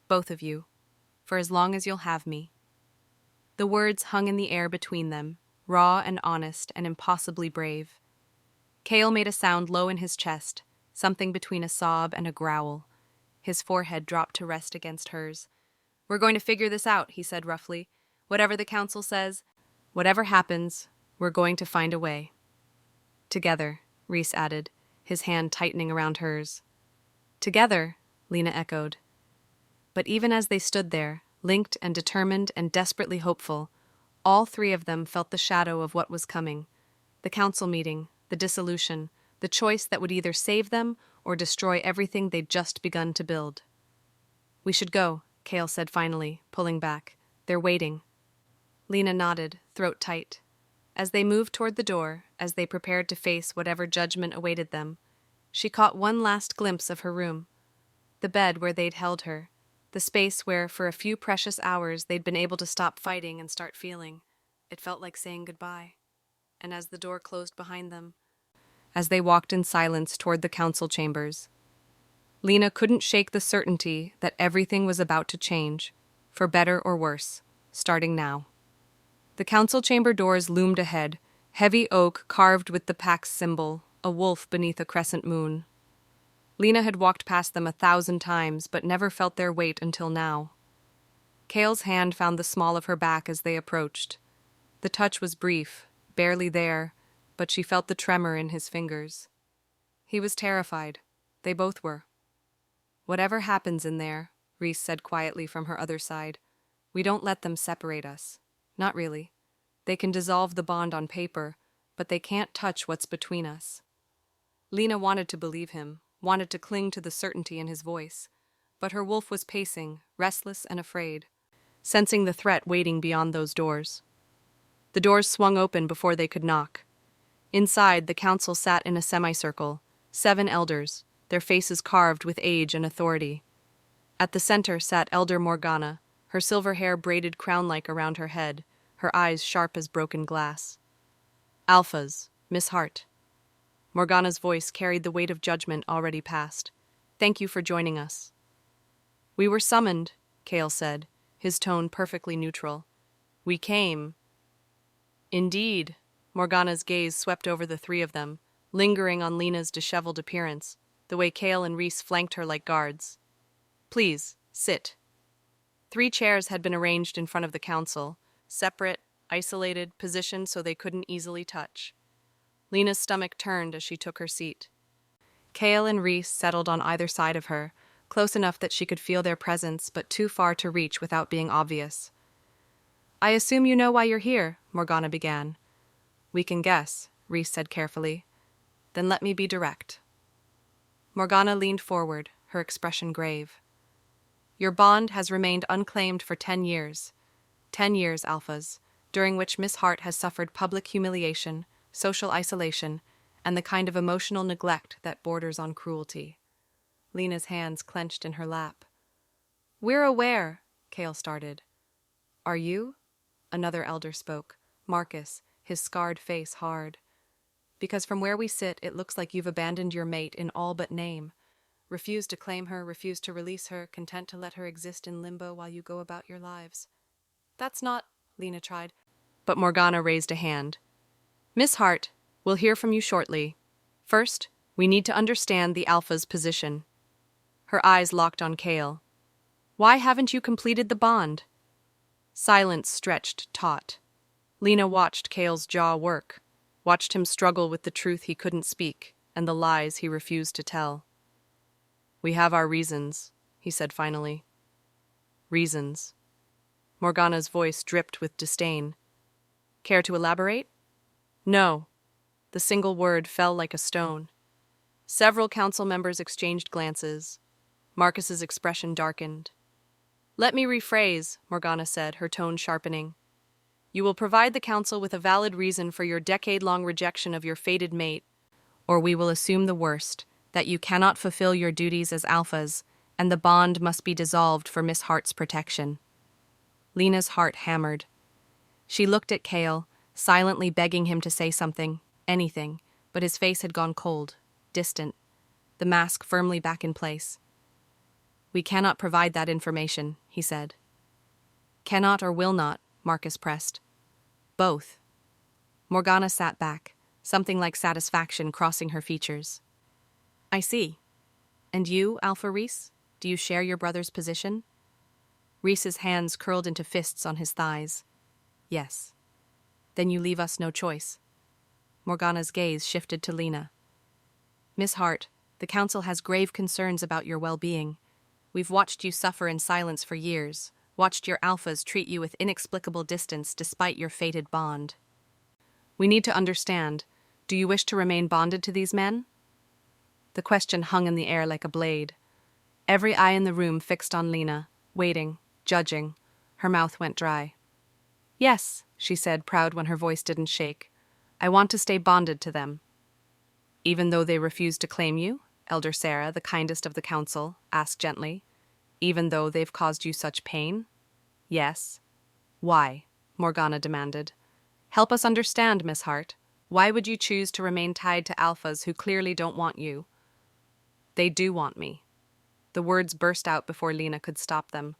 Both of you. For as long as you'll have me. The words hung in the air between them, raw and honest and impossibly brave. Cale made a sound low in his chest, something between a sob and a growl. His forehead dropped to rest against hers. We're going to figure this out, he said roughly. Whatever the council says, whatever happens, we're going to find a way. Together, Reese added, his hand tightening around hers. Together, Lena echoed. But even as they stood there, linked and determined and desperately hopeful, all three of them felt the shadow of what was coming. The council meeting, the dissolution, the choice that would either save them or destroy everything they'd just begun to build. We should go, Cale said finally, pulling back. They're waiting. Lena nodded, throat tight. As they moved toward the door, as they prepared to face whatever judgment awaited them, she caught one last glimpse of her room. The bed where they'd held her, the space where, for a few precious hours, they'd been able to stop fighting and start feeling. It felt like saying goodbye. And as the door closed behind them, as they walked in silence toward the council chambers, Lena couldn't shake the certainty that everything was about to change, for better or worse, starting now. The council chamber doors loomed ahead, heavy oak carved with the Pax symbol, a wolf beneath a crescent moon. Lena had walked past them 1,000 times, but never felt their weight until now. Cale's hand found the small of her back as they approached. The touch was brief, barely there, but she felt the tremor in his fingers. He was terrified. They both were. Whatever happens in there, Reese said quietly from her other side, we don't let them separate us. Not really. They can dissolve the bond on paper, but they can't touch what's between us. Lena wanted to believe him, wanted to cling to the certainty in his voice, but her wolf was pacing, restless and afraid, sensing the threat waiting beyond those doors. The doors swung open before they could knock. Inside, the council sat in a semicircle, 7 elders, their faces carved with age and authority. At the center sat Elder Morgana, her silver hair braided crown-like around her head, her eyes sharp as broken glass. Alphas, Miss Hart. Morgana's voice carried the weight of judgment already past. Thank you for joining us. We were summoned, Cale said, his tone perfectly neutral. We came. Indeed. Morgana's gaze swept over the three of them, lingering on Lena's disheveled appearance, the way Cale and Reese flanked her like guards. Please, sit. 3 chairs had been arranged in front of the council, separate, isolated, positioned so they couldn't easily touch. Lena's stomach turned as she took her seat. Cale and Reese settled on either side of her, close enough that she could feel their presence, but too far to reach without being obvious. I assume you know why you're here, Morgana began. We can guess, Reese said carefully. Then let me be direct. Morgana leaned forward, her expression grave. Your bond has remained unclaimed for 10 years. 10 years, Alphas, during which Miss Hart has suffered public humiliation, social isolation, and the kind of emotional neglect that borders on cruelty. Lena's hands clenched in her lap. We're aware, Cale started. Are you? Another elder spoke, Marcus, his scarred face hard. Because from where we sit, it looks like you've abandoned your mate in all but name. Refused to claim her, refused to release her, content to let her exist in limbo while you go about your lives. That's not, Lena tried. But Morgana raised a hand. Miss Hart, we'll hear from you shortly. First, we need to understand the Alpha's position. Her eyes locked on Cale. Why haven't you completed the bond? Silence stretched taut. Lena watched Cale's jaw work, watched him struggle with the truth he couldn't speak and the lies he refused to tell. We have our reasons, he said finally. Reasons. Morgana's voice dripped with disdain. Care to elaborate? No. The single word fell like a stone. Several council members exchanged glances. Marcus's expression darkened. Let me rephrase, Morgana said, her tone sharpening. You will provide the council with a valid reason for your decade-long rejection of your fated mate, or we will assume the worst, that you cannot fulfill your duties as Alphas, and the bond must be dissolved for Miss Hart's protection. Lena's heart hammered. She looked at Cale, silently begging him to say something, anything, but his face had gone cold, distant, the mask firmly back in place. "We cannot provide that information," he said. "Cannot or will not," Marcus pressed. "Both." Morgana sat back, something like satisfaction crossing her features. "I see. And you, Alpha Reese? Do you share your brother's position?" Reese's hands curled into fists on his thighs. "Yes." "Then you leave us no choice." Morgana's gaze shifted to Lena. "Miss Hart, the Council has grave concerns about your well-being. We've watched you suffer in silence for years, watched your alphas treat you with inexplicable distance despite your fated bond. We need to understand, do you wish to remain bonded to these men?" The question hung in the air like a blade. Every eye in the room fixed on Lena, waiting, judging. Her mouth went dry. "Yes," she said, proud when her voice didn't shake. "I want to stay bonded to them." "Even though they refuse to claim you?" Elder Sarah, the kindest of the council, asked gently. "Even though they've caused you such pain?" "Yes." "Why?" Morgana demanded. "Help us understand, Miss Hart. Why would you choose to remain tied to alphas who clearly don't want you?" "They do want me." The words burst out before Lena could stop them.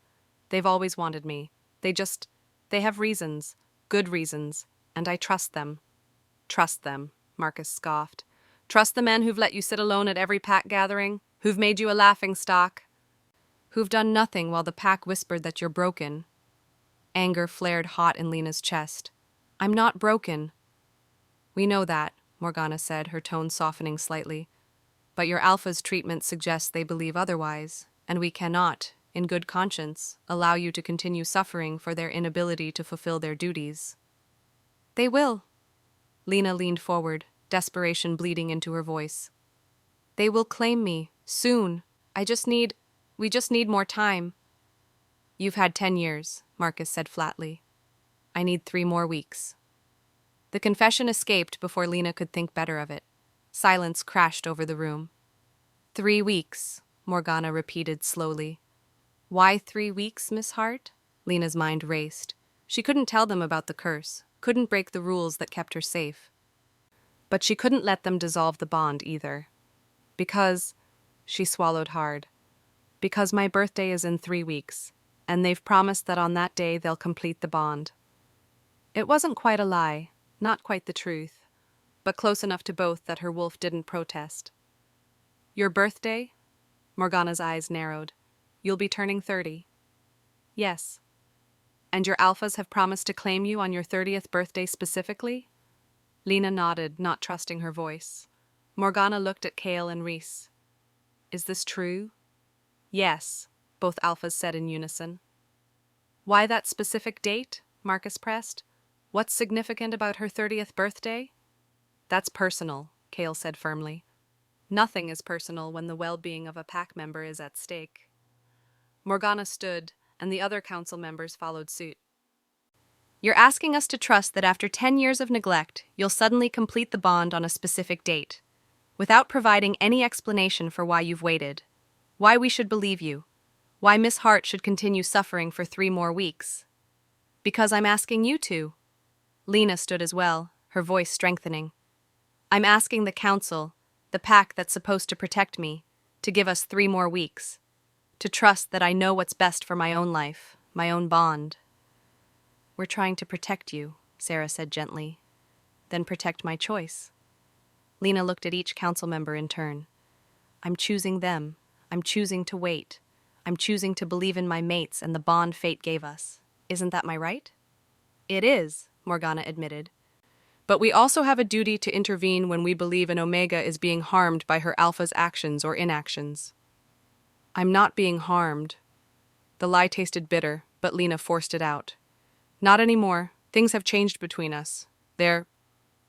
"They've always wanted me. They have reasons, good reasons, and I trust them." "Trust them," Marcus scoffed. "Trust the men who've let you sit alone at every pack gathering, who've made you a laughingstock, who've done nothing while the pack whispered that you're broken." Anger flared hot in Lena's chest. "I'm not broken." "We know that," Morgana said, her tone softening slightly. "But your alpha's treatment suggests they believe otherwise, and we cannot, in good conscience, allow you to continue suffering for their inability to fulfill their duties." "They will." Lena leaned forward, desperation bleeding into her voice. "They will claim me, soon. We just need more time." "You've had 10 years, Marcus said flatly. "I need 3 more weeks." The confession escaped before Lena could think better of it. Silence crashed over the room. 3 weeks, Morgana repeated slowly. "Why 3 weeks, Miss Hart?" Lena's mind raced. She couldn't tell them about the curse, couldn't break the rules that kept her safe. But she couldn't let them dissolve the bond either. "Because," she swallowed hard, "because my birthday is in 3 weeks, and they've promised that on that day they'll complete the bond." It wasn't quite a lie, not quite the truth, but close enough to both that her wolf didn't protest. "Your birthday?" Morgana's eyes narrowed. "You'll be turning 30. "Yes." "And your alphas have promised to claim you on your 30th birthday specifically?" Lena nodded, not trusting her voice. Morgana looked at Cale and Reese. "Is this true?" "Yes," both alphas said in unison. "Why that specific date?" Marcus pressed. "What's significant about her 30th birthday?" "That's personal," Cale said firmly. "Nothing is personal when the well-being of a pack member is at stake." Morgana stood, and the other council members followed suit. "You're asking us to trust that after 10 years of neglect, you'll suddenly complete the bond on a specific date, without providing any explanation for why you've waited, why we should believe you, why Miss Hart should continue suffering for 3 more weeks." "Because I'm asking you to." Lena stood as well, her voice strengthening. "I'm asking the council, the pack that's supposed to protect me, to give us 3 more weeks, to trust that I know what's best for my own life, my own bond." "We're trying to protect you," Sarah said gently. "Then protect my choice." Lena looked at each council member in turn. "I'm choosing them. I'm choosing to wait. I'm choosing to believe in my mates and the bond fate gave us. Isn't that my right?" "It is," Morgana admitted. "But we also have a duty to intervene when we believe an Omega is being harmed by her Alpha's actions or inactions." "I'm not being harmed." The lie tasted bitter, but Lena forced it out. "Not anymore. Things have changed between us. We're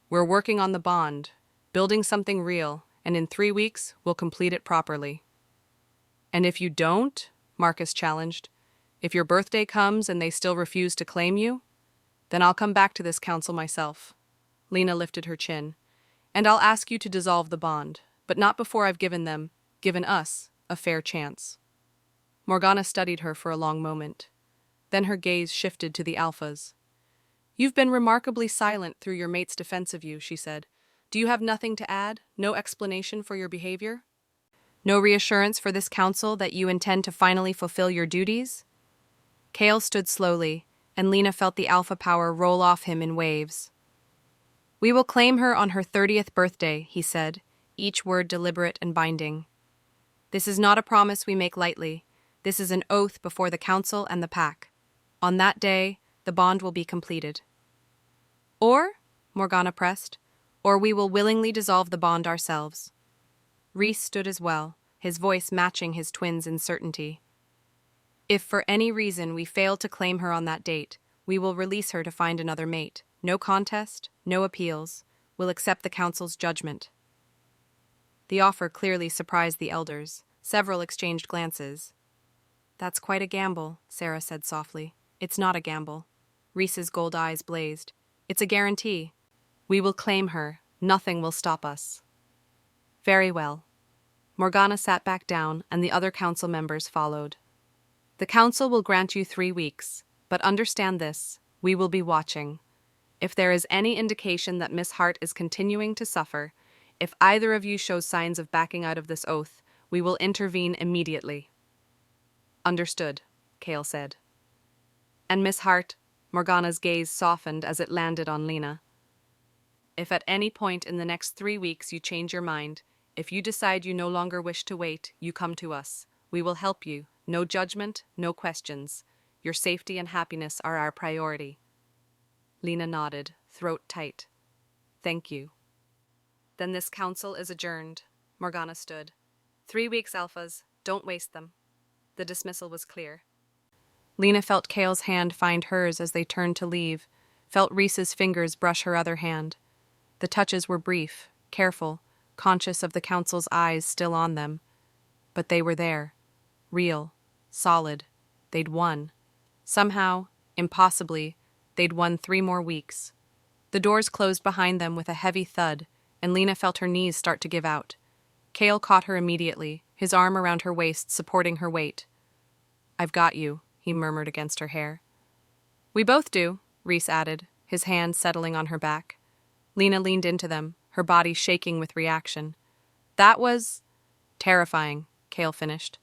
working on the bond, building something real, and in 3 weeks, we'll complete it properly." "And if you don't?" Marcus challenged. "If your birthday comes and they still refuse to claim you? Then I'll come back to this council myself." Lena lifted her chin. "And I'll ask you to dissolve the bond, but not before I've given us, a fair chance." Morgana studied her for a long moment. Then her gaze shifted to the alphas. "You've been remarkably silent through your mate's defense of you," she said. "Do you have nothing to add? No explanation for your behavior? No reassurance for this council that you intend to finally fulfill your duties?" Kale stood slowly, and Lena felt the alpha power roll off him in waves. "We will claim her on her 30th birthday," he said, each word deliberate and binding. "This is not a promise we make lightly. This is an oath before the council and the pack. On that day, the bond will be completed." "Or," Morgana pressed, "or we will willingly dissolve the bond ourselves." Rhys stood as well, his voice matching his twin's uncertainty. "If for any reason we fail to claim her on that date, we will release her to find another mate. No contest, no appeals. We'll accept the council's judgment." The offer clearly surprised the elders. Several exchanged glances. "That's quite a gamble," Sarah said softly. "It's not a gamble." Rhys's gold eyes blazed. "It's a guarantee. We will claim her. Nothing will stop us." "Very well." Morgana sat back down, and the other council members followed. "The council will grant you 3 weeks, but understand this, we will be watching. If there is any indication that Miss Hart is continuing to suffer, if either of you shows signs of backing out of this oath, we will intervene immediately." "Understood," Kale said. "And Miss Hart," Morgana's gaze softened as it landed on Lena. "If at any point in the next 3 weeks you change your mind, if you decide you no longer wish to wait, you come to us. We will help you. No judgment, no questions. Your safety and happiness are our priority." Lena nodded, throat tight. "Thank you." "Then this council is adjourned." Morgana stood. 3 weeks, alphas. Don't waste them." The dismissal was clear. Lena felt Kale's hand find hers as they turned to leave, felt Rhys's fingers brush her other hand. The touches were brief, careful, conscious of the council's eyes still on them. But they were there. Real. Solid. They'd won. Somehow, impossibly, they'd won 3 more weeks. The doors closed behind them with a heavy thud, and Lena felt her knees start to give out. Kale caught her immediately, his arm around her waist supporting her weight. "I've got you," he murmured against her hair. "We both do," Rhys added, his hand settling on her back. Lena leaned into them, her body shaking with reaction. "That was terrifying," Kale finished.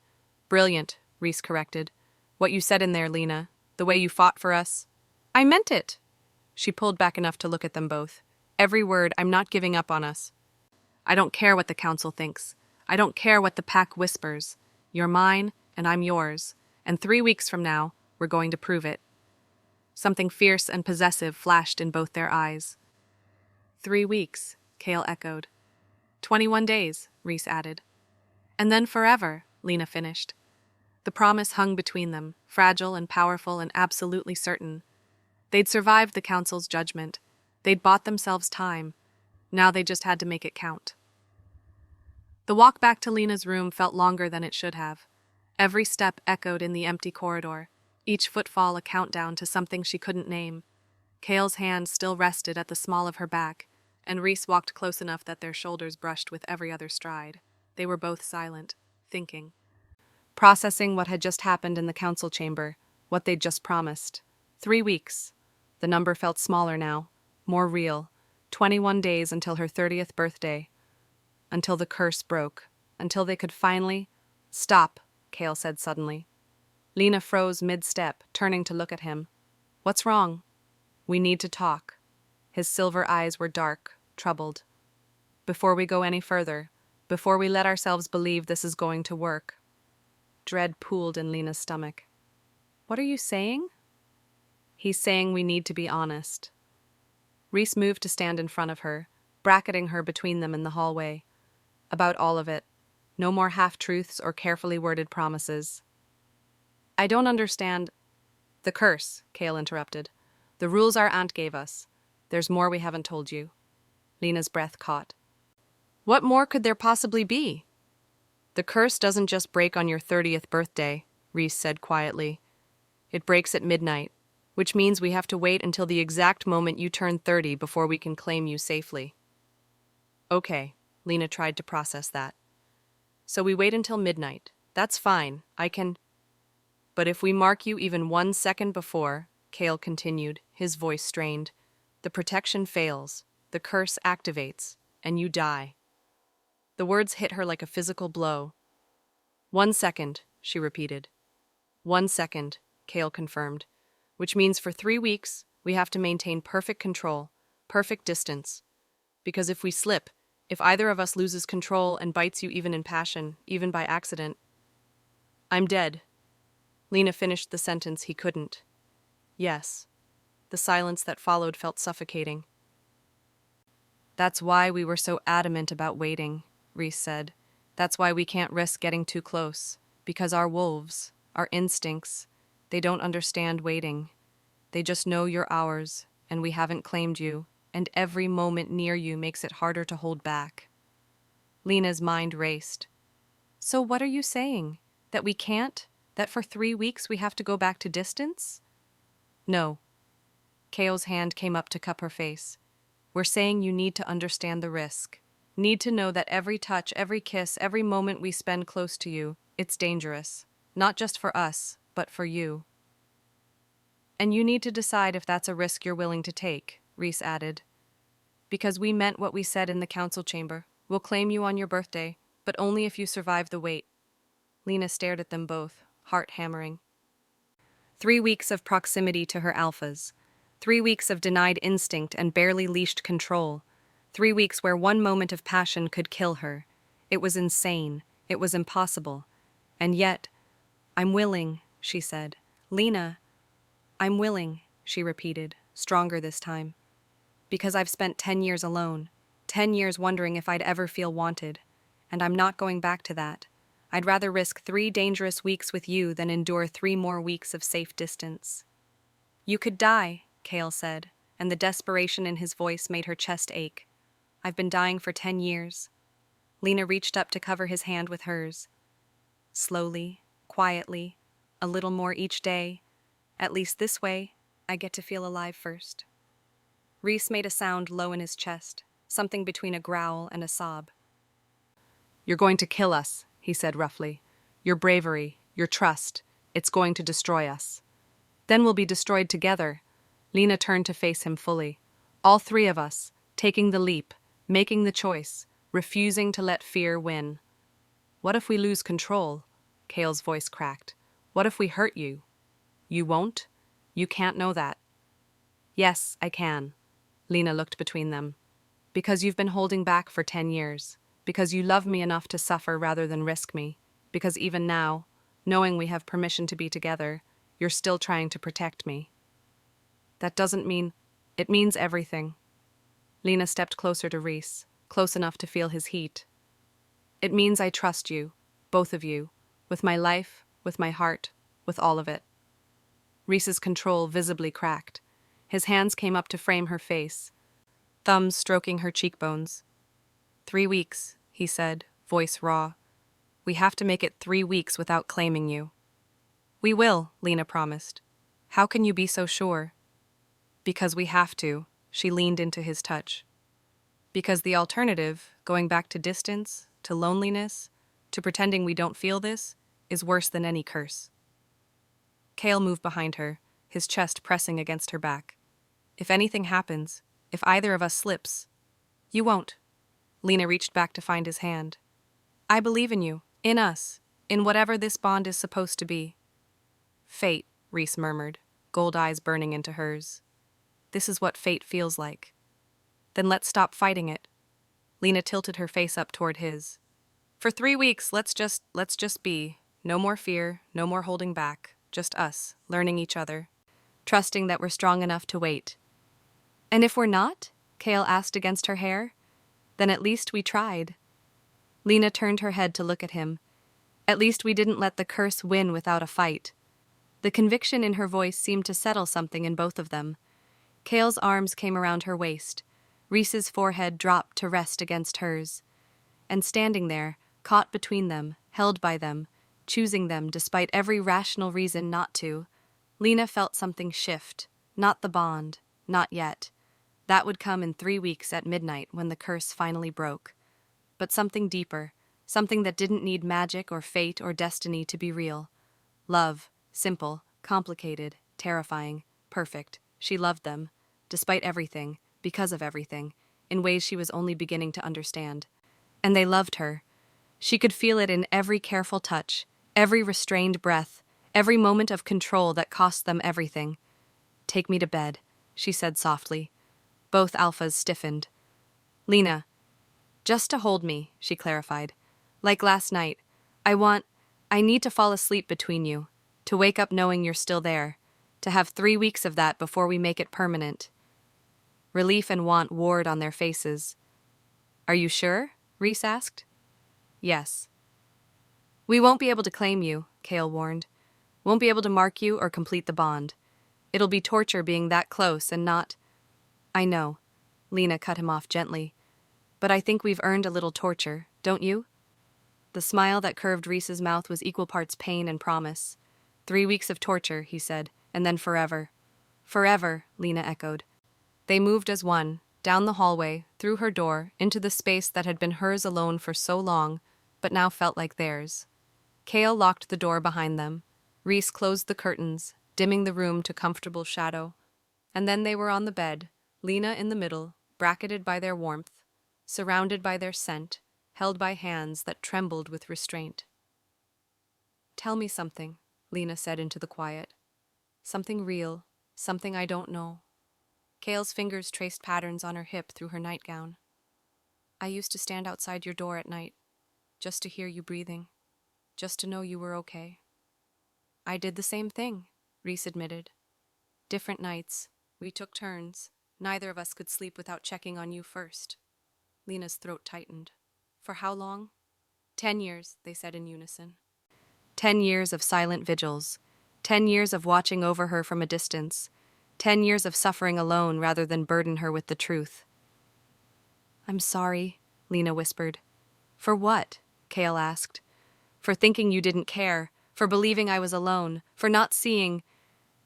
"Brilliant," Rhys corrected. "What you said in there, Lena, the way you fought for us." "I meant it." She pulled back enough to look at them both. "Every word, I'm not giving up on us. I don't care what the council thinks. I don't care what the pack whispers. You're mine, and I'm yours. And 3 weeks from now, we're going to prove it." Something fierce and possessive flashed in both their eyes. 3 weeks, Kale echoed. 21 days, Rhys added. "And then forever," Lena finished. The promise hung between them, fragile and powerful and absolutely certain. They'd survived the council's judgment. They'd bought themselves time. Now they just had to make it count. The walk back to Lena's room felt longer than it should have. Every step echoed in the empty corridor, each footfall a countdown to something she couldn't name. Kale's hand still rested at the small of her back, and Rhys walked close enough that their shoulders brushed with every other stride. They were both silent, thinking. Processing what had just happened in the council chamber, what they'd just promised. 3 weeks. The number felt smaller now, more real. 21 days until her 30th birthday. Until the curse broke. Until they could finally... "Stop," Kale said suddenly. Lena froze mid-step, turning to look at him. "What's wrong?" "We need to talk." His silver eyes were dark, troubled. "Before we go any further, before we let ourselves believe this is going to work." Dread pooled in Lena's stomach. "What are you saying?" "He's saying we need to be honest." Rhys moved to stand in front of her, bracketing her between them in the hallway. "About all of it. No more half-truths or carefully worded promises." "I don't understand—" "The curse," Kale interrupted. "The rules our aunt gave us. There's more we haven't told you." Lena's breath caught. "What more could there possibly be?" "The curse doesn't just break on your 30th birthday," Rhys said quietly. "It breaks at midnight, which means we have to wait until the exact moment you turn 30 before we can claim you safely." "Okay," Lena tried to process that. "So we wait until midnight. That's fine. I can..." But if we mark you even 1 second before, Kale continued, his voice strained, the protection fails, the curse activates, and you die. The words hit her like a physical blow. 1 second, she repeated. 1 second, Kale confirmed, which means for 3 weeks we have to maintain perfect control, perfect distance. Because if we slip, if either of us loses control and bites you even in passion, even by accident, I'm dead. Lena finished the sentence he couldn't. Yes. The silence that followed felt suffocating. That's why we were so adamant about waiting, Reese said. That's why we can't risk getting too close. Because our wolves, our instincts, they don't understand waiting. They just know you're ours, and we haven't claimed you, and every moment near you makes it harder to hold back. Lena's mind raced. So what are you saying? That we can't? That for 3 weeks we have to go back to distance? No. Kale's hand came up to cup her face. We're saying you need to understand the risk. Need to know that every touch, every kiss, every moment we spend close to you, it's dangerous. Not just for us, but for you. And you need to decide if that's a risk you're willing to take, Reese added. Because we meant what we said in the council chamber. We'll claim you on your birthday, but only if you survive the wait. Lena stared at them both, heart hammering. 3 weeks of proximity to her alphas. 3 weeks of denied instinct and barely leashed control. 3 weeks where one moment of passion could kill her. It was insane. It was impossible. And yet, I'm willing, she said. Lena, I'm willing, she repeated, stronger this time. Because I've spent 10 years alone, 10 years wondering if I'd ever feel wanted, and I'm not going back to that. I'd rather risk 3 dangerous weeks with you than endure 3 more weeks of safe distance. You could die, Kale said, and the desperation in his voice made her chest ache. I've been dying for 10 years. Lena reached up to cover his hand with hers. Slowly, quietly, a little more each day. At least this way, I get to feel alive first. Reese made a sound low in his chest, something between a growl and a sob. You're going to kill us, he said roughly. Your bravery, your trust, it's going to destroy us. Then we'll be destroyed together. Lena turned to face him fully. All 3 of us, taking the leap, making the choice, refusing to let fear win. What if we lose control? Kale's voice cracked. What if we hurt you? You won't? You can't know that. Yes, I can. Lena looked between them. Because you've been holding back for 10 years. Because you love me enough to suffer rather than risk me. Because even now, knowing we have permission to be together, you're still trying to protect me. That doesn't mean... It means everything. Lena stepped closer to Reese, close enough to feel his heat. It means I trust you, both of you, with my life, with my heart, with all of it. Reese's control visibly cracked. His hands came up to frame her face, thumbs stroking her cheekbones. 3 weeks, he said, voice raw. We have to make it 3 weeks without claiming you. We will, Lena promised. How can you be so sure? Because we have to, she leaned into his touch. Because the alternative, going back to distance, to loneliness, to pretending we don't feel this, is worse than any curse. Kale moved behind her, his chest pressing against her back. If anything happens, if either of us slips, you won't. Lena reached back to find his hand. I believe in you, in us, in whatever this bond is supposed to be. Fate, Reese murmured, gold eyes burning into hers. This is what fate feels like. Then let's stop fighting it. Lena tilted her face up toward his. For 3 weeks, let's just be. No more fear, no more holding back. Just us, learning each other, trusting that we're strong enough to wait. And if we're not? Kale asked against her hair. Then at least we tried. Lena turned her head to look at him. At least we didn't let the curse win without a fight. The conviction in her voice seemed to settle something in both of them. Kale's arms came around her waist. Reese's forehead dropped to rest against hers. And standing there, caught between them, held by them, choosing them despite every rational reason not to, Lena felt something shift. Not the bond, not yet. That would come in 3 weeks at midnight when the curse finally broke. But something deeper, something that didn't need magic or fate or destiny to be real. Love, Simple, complicated, terrifying, perfect. She loved them, despite everything, because of everything, in ways she was only beginning to understand. And they loved her. She could feel it in every careful touch, every restrained breath, every moment of control that cost them everything. "Take me to bed," she said softly. Both alphas stiffened. "Lena, just to hold me," she clarified. "Like last night. I need to fall asleep between you, to wake up knowing you're still there, to have 3 weeks of that before we make it permanent." Relief and want warred on their faces. "Are you sure?" Reese asked. "Yes." "We won't be able to claim you," Kale warned. "Won't be able to mark you or complete the bond. It'll be torture being that close and not—" "I know," Lena cut him off gently. "But I think we've earned a little torture, don't you?" The smile that curved Reese's mouth was equal parts pain and promise. 3 weeks of torture, he said, and then forever. "Forever," Lena echoed. They moved as one, down the hallway, through her door, into the space that had been hers alone for so long, but now felt like theirs. Kale locked the door behind them. Reese closed the curtains, dimming the room to comfortable shadow. And then they were on the bed, Lena in the middle, bracketed by their warmth, surrounded by their scent, held by hands that trembled with restraint. "Tell me something," Lena said into the quiet. "Something real, something I don't know." Kale's fingers traced patterns on her hip through her nightgown. "I used to stand outside your door at night, just to hear you breathing, just to know you were okay." "I did the same thing," Reese admitted. "Different nights. We took turns. Neither of us could sleep without checking on you first." Lena's throat tightened. "For how long?" 10 years, they said in unison. 10 years of silent vigils. 10 years of watching over her from a distance. 10 years of suffering alone rather than burden her with the truth. "I'm sorry," Lena whispered. "For what?" Kale asked. "For thinking you didn't care, for believing I was alone, for not seeing—"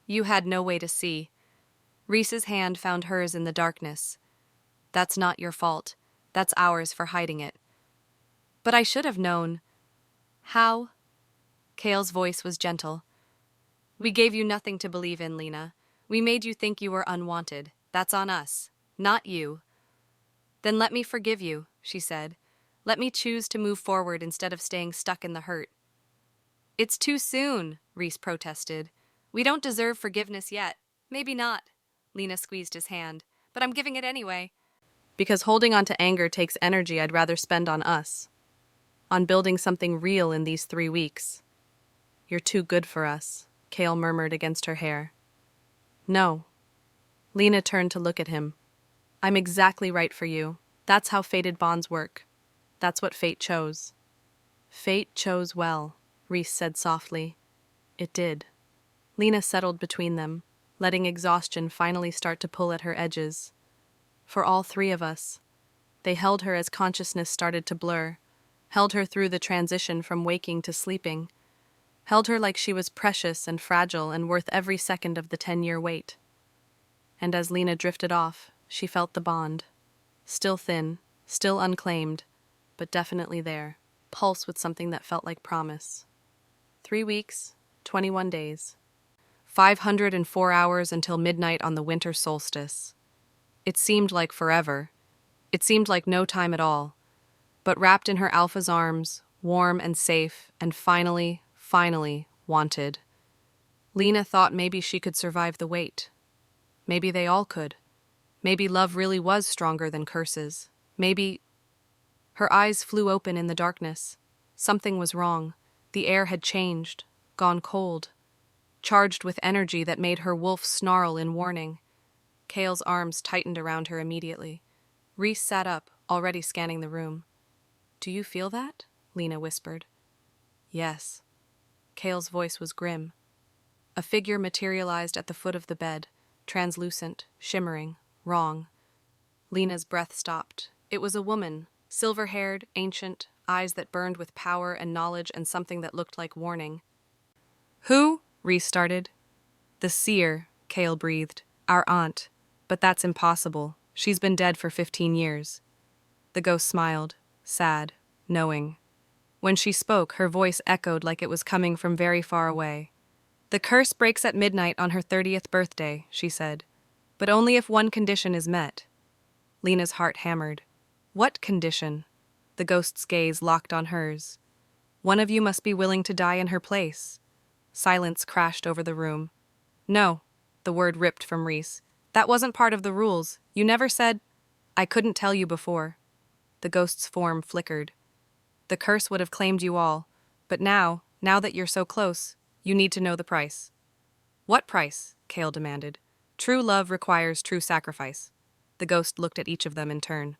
"You had no way to see." Reese's hand found hers in the darkness. "That's not your fault. That's ours for hiding it." "But I should have known." "How?" Kale's voice was gentle. "We gave you nothing to believe in, Lena. We made you think you were unwanted. That's on us, not you." "Then let me forgive you," she said. "Let me choose to move forward instead of staying stuck in the hurt." "It's too soon," Reese protested. "We don't deserve forgiveness yet." "Maybe not." Lena squeezed his hand. "But I'm giving it anyway." "Because holding on to anger takes energy I'd rather spend on us. On building something real in these 3 weeks. You're too good for us," Kale murmured against her hair. "No." Lena turned to look at him. "I'm exactly right for you. That's how fated bonds work. That's what fate chose." "Fate chose well," Reese said softly. "It did." Lena settled between them, letting exhaustion finally start to pull at her edges. For all 3 of us. They held her as consciousness started to blur, held her through the transition from waking to sleeping, held her like she was precious and fragile and worth every second of the 10-year wait. And as Lena drifted off, she felt the bond. Still thin, still unclaimed, but definitely there, pulse with something that felt like promise. 3 weeks, 21 days. 504 hours until midnight on the winter solstice. It seemed like forever. It seemed like no time at all. But wrapped in her alpha's arms, warm and safe, and finally wanted. Lena thought maybe she could survive the wait. Maybe they all could. Maybe love really was stronger than curses. Maybe... Her eyes flew open in the darkness. Something was wrong. The air had changed, gone cold, charged with energy that made her wolf snarl in warning. Kale's arms tightened around her immediately. Reese sat up, already scanning the room. "Do you feel that?" Lena whispered. "Yes." Kale's voice was grim. A figure materialized at the foot of the bed, translucent, shimmering, wrong. Lena's breath stopped. It was a woman, silver-haired, ancient, eyes that burned with power and knowledge and something that looked like warning. "Who?" Reese started. "The seer," Kale breathed. "Our aunt. But that's impossible. She's been dead for 15 years. The ghost smiled, sad, knowing. When she spoke, her voice echoed like it was coming from very far away. The curse breaks at midnight on her 30th birthday, she said. But only if one condition is met. Lena's heart hammered. What condition? The ghost's gaze locked on hers. One of you must be willing to die in her place. Silence crashed over the room. No, the word ripped from Reese. That wasn't part of the rules. You never said. I couldn't tell you before. The ghost's form flickered. The curse would have claimed you all, but now that you're so close, you need to know the price. What price? Kale demanded. True love requires true sacrifice. The ghost looked at each of them in turn.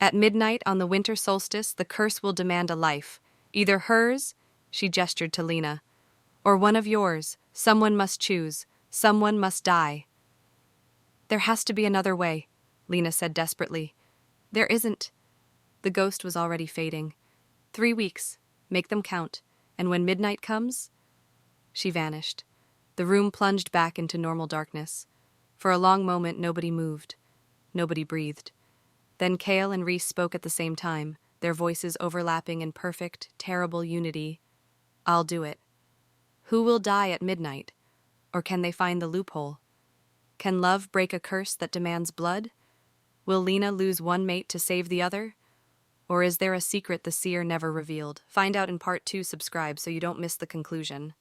At midnight on the winter solstice, the curse will demand a life. Either hers, she gestured to Lena, or one of yours. Someone must choose. Someone must die. There has to be another way, Lena said desperately. There isn't. The ghost was already fading. 3 weeks. Make them count. And when midnight comes... She vanished. The room plunged back into normal darkness. For a long moment, nobody moved. Nobody breathed. Then Kale and Reese spoke at the same time, their voices overlapping in perfect, terrible unity. I'll do it. Who will die at midnight? Or can they find the loophole? Can love break a curse that demands blood? Will Lena lose one mate to save the other? Or is there a secret the seer never revealed? Find out in part 2. Subscribe so you don't miss the conclusion.